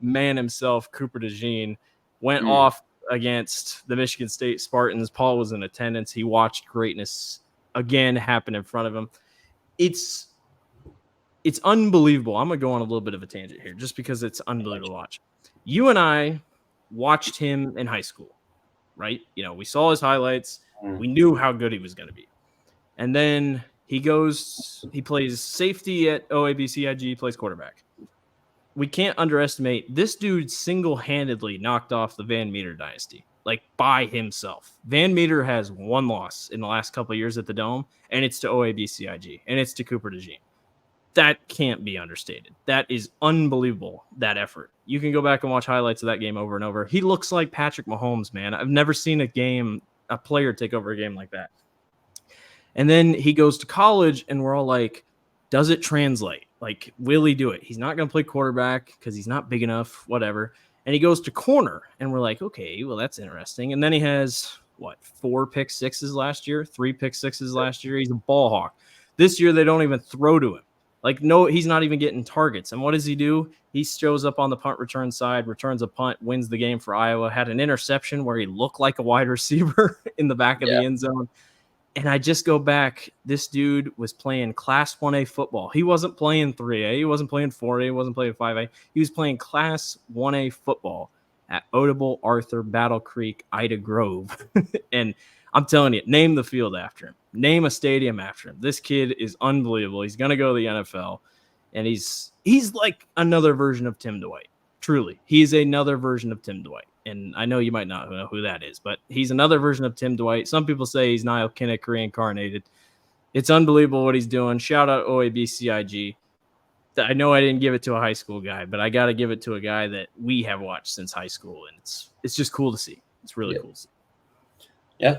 man himself, Cooper DeJean. Went off against the Michigan State Spartans. Paul was in attendance. He watched greatness again happen in front of him. It's unbelievable. I'm going to go on a little bit of a tangent here just because it's unbelievable to watch. You and I watched him in high school, right? You know, we saw his highlights. We knew how good he was going to be. And then he plays safety at OABCIG, plays quarterback. We can't underestimate this dude single-handedly knocked off the Van Meter dynasty, like by himself. Van Meter has one loss in the last couple of years at the Dome, and it's to OABCIG, and it's to Cooper DeJean. That can't be understated. That is unbelievable, that effort. You can go back and watch highlights of that game over and over. He looks like Patrick Mahomes, man. I've never seen a player take over a game like that. And then he goes to college, and we're all like, does it translate? Like, will he do it? He's not going to play quarterback because he's not big enough, whatever. And he goes to corner, and we're like, okay, well, that's interesting. And then he has, 4 pick sixes last year, 3 pick sixes last year. He's a ball hawk. This year, they don't even throw to him. Like, no, he's not even getting targets. And what does he do? He shows up on the punt return side, returns a punt, wins the game for Iowa, had an interception where he looked like a wide receiver in the back of the end zone. And I just go back, this dude was playing Class 1A football. He wasn't playing 3A. He wasn't playing 4A. He wasn't playing 5A. He was playing Class 1A football at Audible Arthur Battle Creek Ida Grove. And I'm telling you, name the field after him. Name a stadium after him. This kid is unbelievable. He's going to go to the NFL, and he's like another version of Tim Dwight. Truly, he's another version of Tim Dwight. And I know you might not know who that is, but he's another version of Tim Dwight. Some people say he's Niall Kinnick reincarnated. It's unbelievable what he's doing. Shout out OABCIG. I know I didn't give it to a high school guy, but I got to give it to a guy that we have watched since high school, and it's just cool to see. It's really cool to see. Yeah.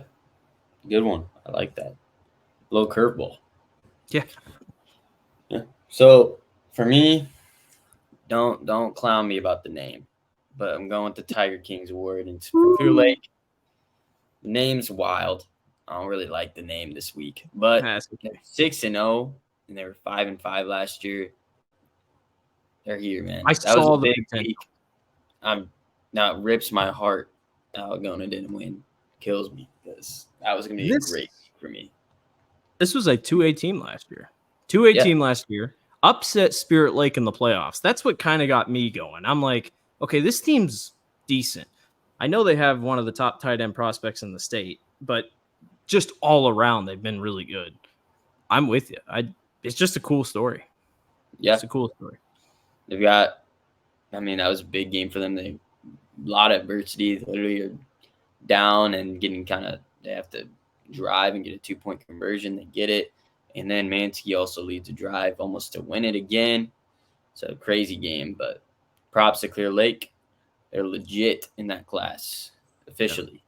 Good one. I like that. Low curveball. Yeah. Yeah. So for me, don't clown me about the name. but I'm going with the Tiger Kings award. And it's from Clear Lake. The name's wild. I don't really like the name this week, but That's they're okay. 6-0, and they were 5-5 last year. They're here, man. I That was a saw the big potential. week. Now it rips my heart. Algona didn't win. Kills me because that was gonna be a great week for me. This was a 2A team last year. 2A Yeah. team last year. Upset Spirit Lake in the playoffs. That's what kind of got me going. I'm like, okay, this team's decent. I know they have one of the top tight end prospects in the state, but just all around, they've been really good. I'm with you. It's just a cool story. Yeah. It's a cool story. They've got, that was a big game for them. A lot of adversity. They literally are down and they have to drive and get a 2-point conversion. They get it. And then Mansky also leads a drive almost to win it again. It's a crazy game, but props to Clear Lake. They're legit in that class officially.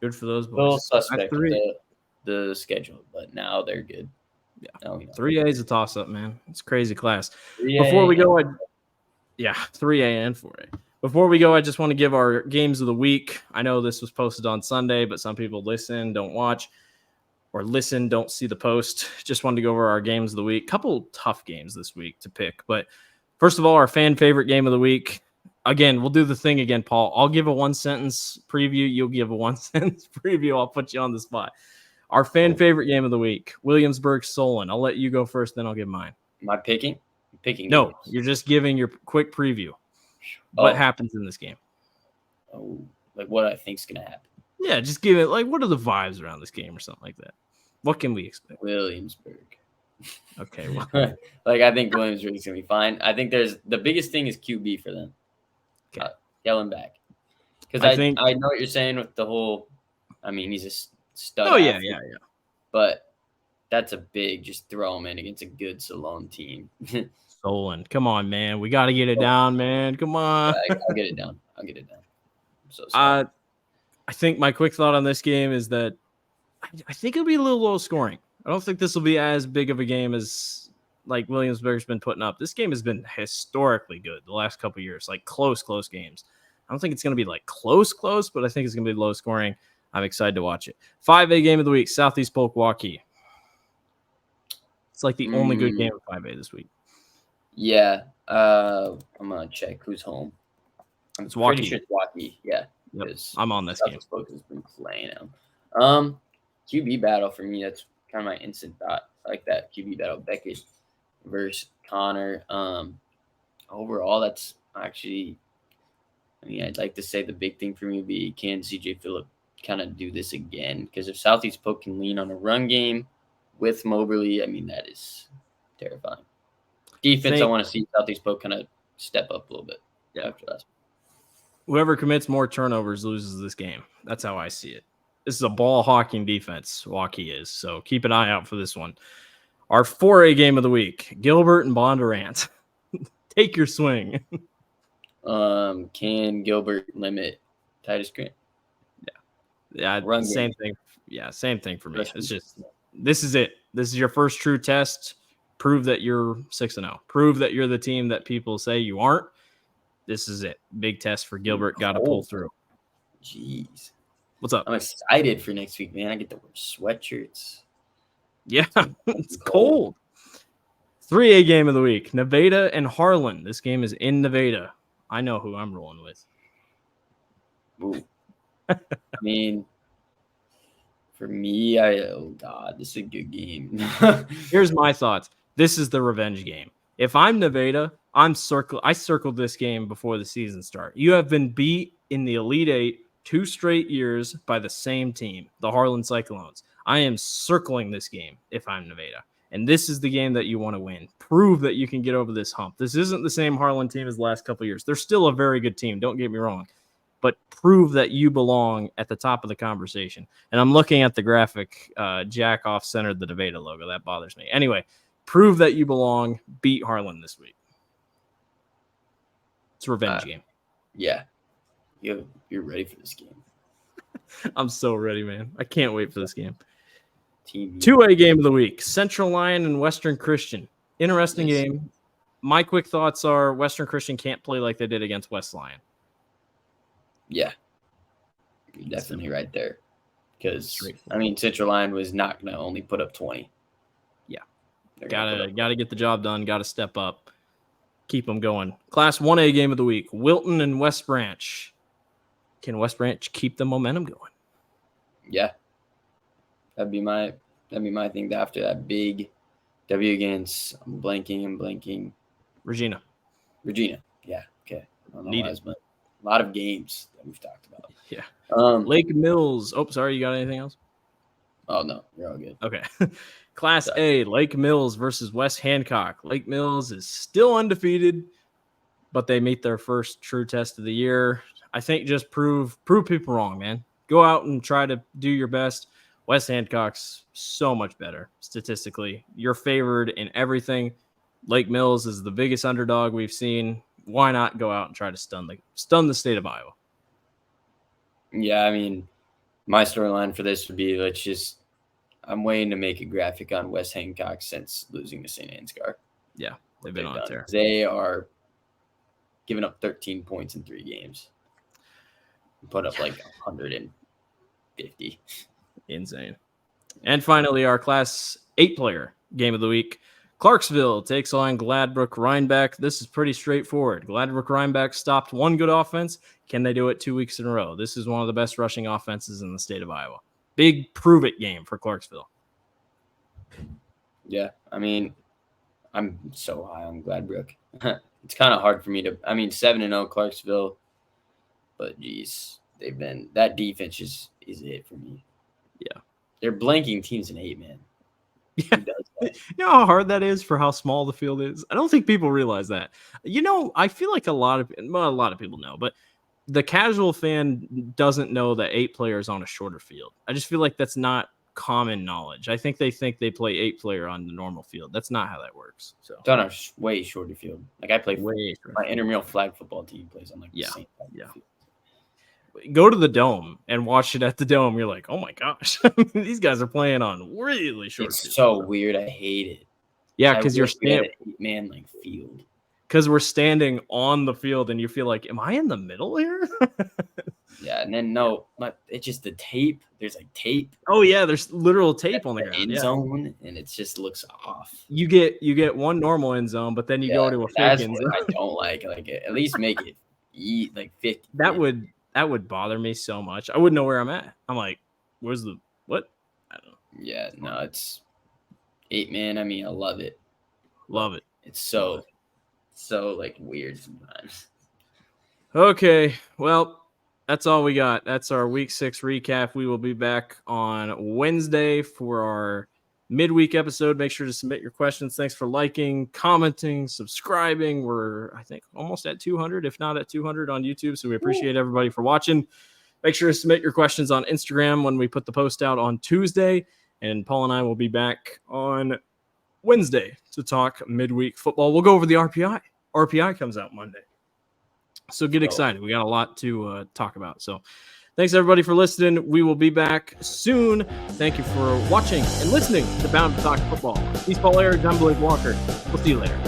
Good for those boys. Little suspect with the schedule, but now they're good. Yeah. Now we know. 3A is a toss-up, man. It's a crazy class. 3A. Before we go, 3A and 4A. Before we go, I just want to give our games of the week. I know this was posted on Sunday, but some people listen, don't watch, or listen, don't see the post. Just wanted to go over our games of the week. Couple tough games this week to pick. But first of all, our fan favorite game of the week. Again, we'll do the thing again, Paul. I'll give a one-sentence preview. You'll give a one-sentence preview. I'll put you on the spot. Our fan favorite game of the week, Williamsburg-Solon. I'll let you go first, then I'll give mine. Am I picking? I'm picking. No, games. you're just giving your quick preview. What happens in this game? Oh, like what I think's going to happen. Yeah, just give it, like, what are the vibes around this game or something like that? What can we expect? Williamsburg. Okay, well. Like, I think Williamsburg's going to be fine. I think the biggest thing is QB for them. Okay. Yelling back. Because I know what you're saying with the whole, he's a stud. Oh, yeah. But that's a big, just throw him in against a good Solon team. Solon, come on, man. We got to get it down, man. Come on. Yeah, I'll get it down. I'm so sorry. I think my quick thought on this game is that I think it'll be a little low scoring. I don't think this will be as big of a game as like Williamsburg's been putting up. This game has been historically good the last couple of years, like close games. I don't think it's going to be like close, but I think it's going to be low scoring. I'm excited to watch it. 5A game of the week, Southeast Polk Waukee. It's like the only good game of 5A this week. Yeah. I'm going to check who's home. It's pretty sure it's Waukee. Yeah. Yep. I'm on this game. Polk has been playing them. QB battle for me, that's kind of my instant thought. I like that QB battle, Beckett versus Connor. Overall, that's actually, I'd like to say the big thing for me would be can CJ Phillip kind of do this again? Because if Southeast Polk can lean on a run game with Moberly, that is terrifying. Defense, I want to see Southeast Polk kind of step up a little bit after that. Whoever commits more turnovers loses this game. That's how I see it. This is a ball hawking defense, Waukee is. So keep an eye out for this one. Our 4A game of the week, Gilbert and Bondurant. Take your swing. Can Gilbert limit Titus Grant? Yeah, same thing. Yeah, same thing for me. It's just this is it. This is your first true test. Prove that you're 6-0. Prove that you're the team that people say you aren't. This is it. Big test for Gilbert. Got to pull through. Jeez. What's up? I'm excited for next week, man. I get to wear sweatshirts. Yeah, it's cold. 3A game of the week, Nevada and Harlan. This game is in Nevada. I know who I'm rolling with. Ooh. For me, oh God, this is a good game. Here's my thoughts. This is the revenge game. If I'm Nevada, I circled this game before the season start. You have been beat in the Elite Eight 2 straight years by the same team, the Harlan Cyclones. I am circling this game if I'm Nevada. And this is the game that you want to win. Prove that you can get over this hump. This isn't the same Harlan team as the last couple of years. They're still a very good team. Don't get me wrong. But prove that you belong at the top of the conversation. And I'm looking at the graphic. Jack off-centered the Nevada logo. That bothers me. Anyway, prove that you belong. Beat Harlan this week. It's a revenge game. Yeah. You're ready for this game. I'm so ready, man. I can't wait for this game. TV. 2A game of the week, Central Lyon and Western Christian. Interesting game. My quick thoughts are Western Christian can't play like they did against West Lyon. Yeah, you're definitely right there. Because Straightforward. Central Line was not going to only put up 20. Yeah. They're gonna put up Gotta get the job done. Gotta step up. Keep them going. Class 1A game of the week. Wilton and West Branch. Can West Branch keep the momentum going? Yeah. That'd be my thing after that big W against I'm blanking. Regina. Yeah. Okay. I don't know Need why, it. but a lot of games that we've talked about. Yeah. Um. Lake Mills. Oh, sorry. You got anything else? Oh no, you're all good. Okay. Class A, Lake Mills versus West Hancock. Lake Mills is still undefeated, but they meet their first true test of the year. I think just prove people wrong, man. Go out and try to do your best. West Hancock's so much better statistically. You're favored in everything. Lake Mills is the biggest underdog we've seen. Why not go out and try to stun the state of Iowa? Yeah, my storyline for this would be I'm waiting to make a graphic on West Hancock since losing to St. Ansgar. Yeah, they've been on a tear. They are giving up 13 points in 3 games. Put up like 150. Insane. And finally, our Class 8 player game of the week. Clarksville takes on Gladbrook Rhinebeck. This is pretty straightforward. Gladbrook Rhinebeck stopped one good offense. Can they do it 2 weeks in a row? This is one of the best rushing offenses in the state of Iowa. Big prove-it game for Clarksville. Yeah, I'm so high on Gladbrook. It's kind of hard for me to. 7-0 Clarksville, but geez, that defense is it for me. Yeah, they're blanking teams in 8 man. Yeah, you know how hard that is for how small the field is. I don't think people realize that. I feel like a lot of people know, but the casual fan doesn't know that 8 players on a shorter field. I just feel like that's not common knowledge. I think they play 8 player on the normal field. That's not how that works. So it's on a way shorter field. Like I play my intramural flag football team plays on the same field. Go to the Dome and watch it at the Dome. You're like, oh my gosh, these guys are playing on really short. It's so weird. I hate it. Yeah, because you're standing 8-man field. Because we're standing on the field and you feel like, am I in the middle here? Yeah, and then it's just the tape. There's like tape. Oh yeah, there's literal tape on the ground. End zone, and it just looks off. You get one normal end zone, but then you go to a fake end zone. I don't like at least make it 50. That would bother me so much. I wouldn't know where I'm at. I'm like, where's the what? I don't know. Yeah, no, it's 8-man. I love it. Love it. It's so weird sometimes. Okay, well, that's all we got. That's our week 6 recap. We will be back on Wednesday for our midweek episode. Make sure to submit your questions. Thanks for liking, commenting, subscribing. We're, I think, almost at 200, if not at 200 on YouTube. So we appreciate everybody for watching. Make sure to submit your questions on Instagram when we put the post out on Tuesday. And Paul and I will be back on Wednesday to talk midweek football. We'll go over the RPI. RPI comes out Monday. So get excited. We got a lot to talk about. So thanks, everybody, for listening. We will be back soon. Thank you for watching and listening to Bound to Talk Football. He's Paul Eric. I'm Blake Walker. We'll see you later.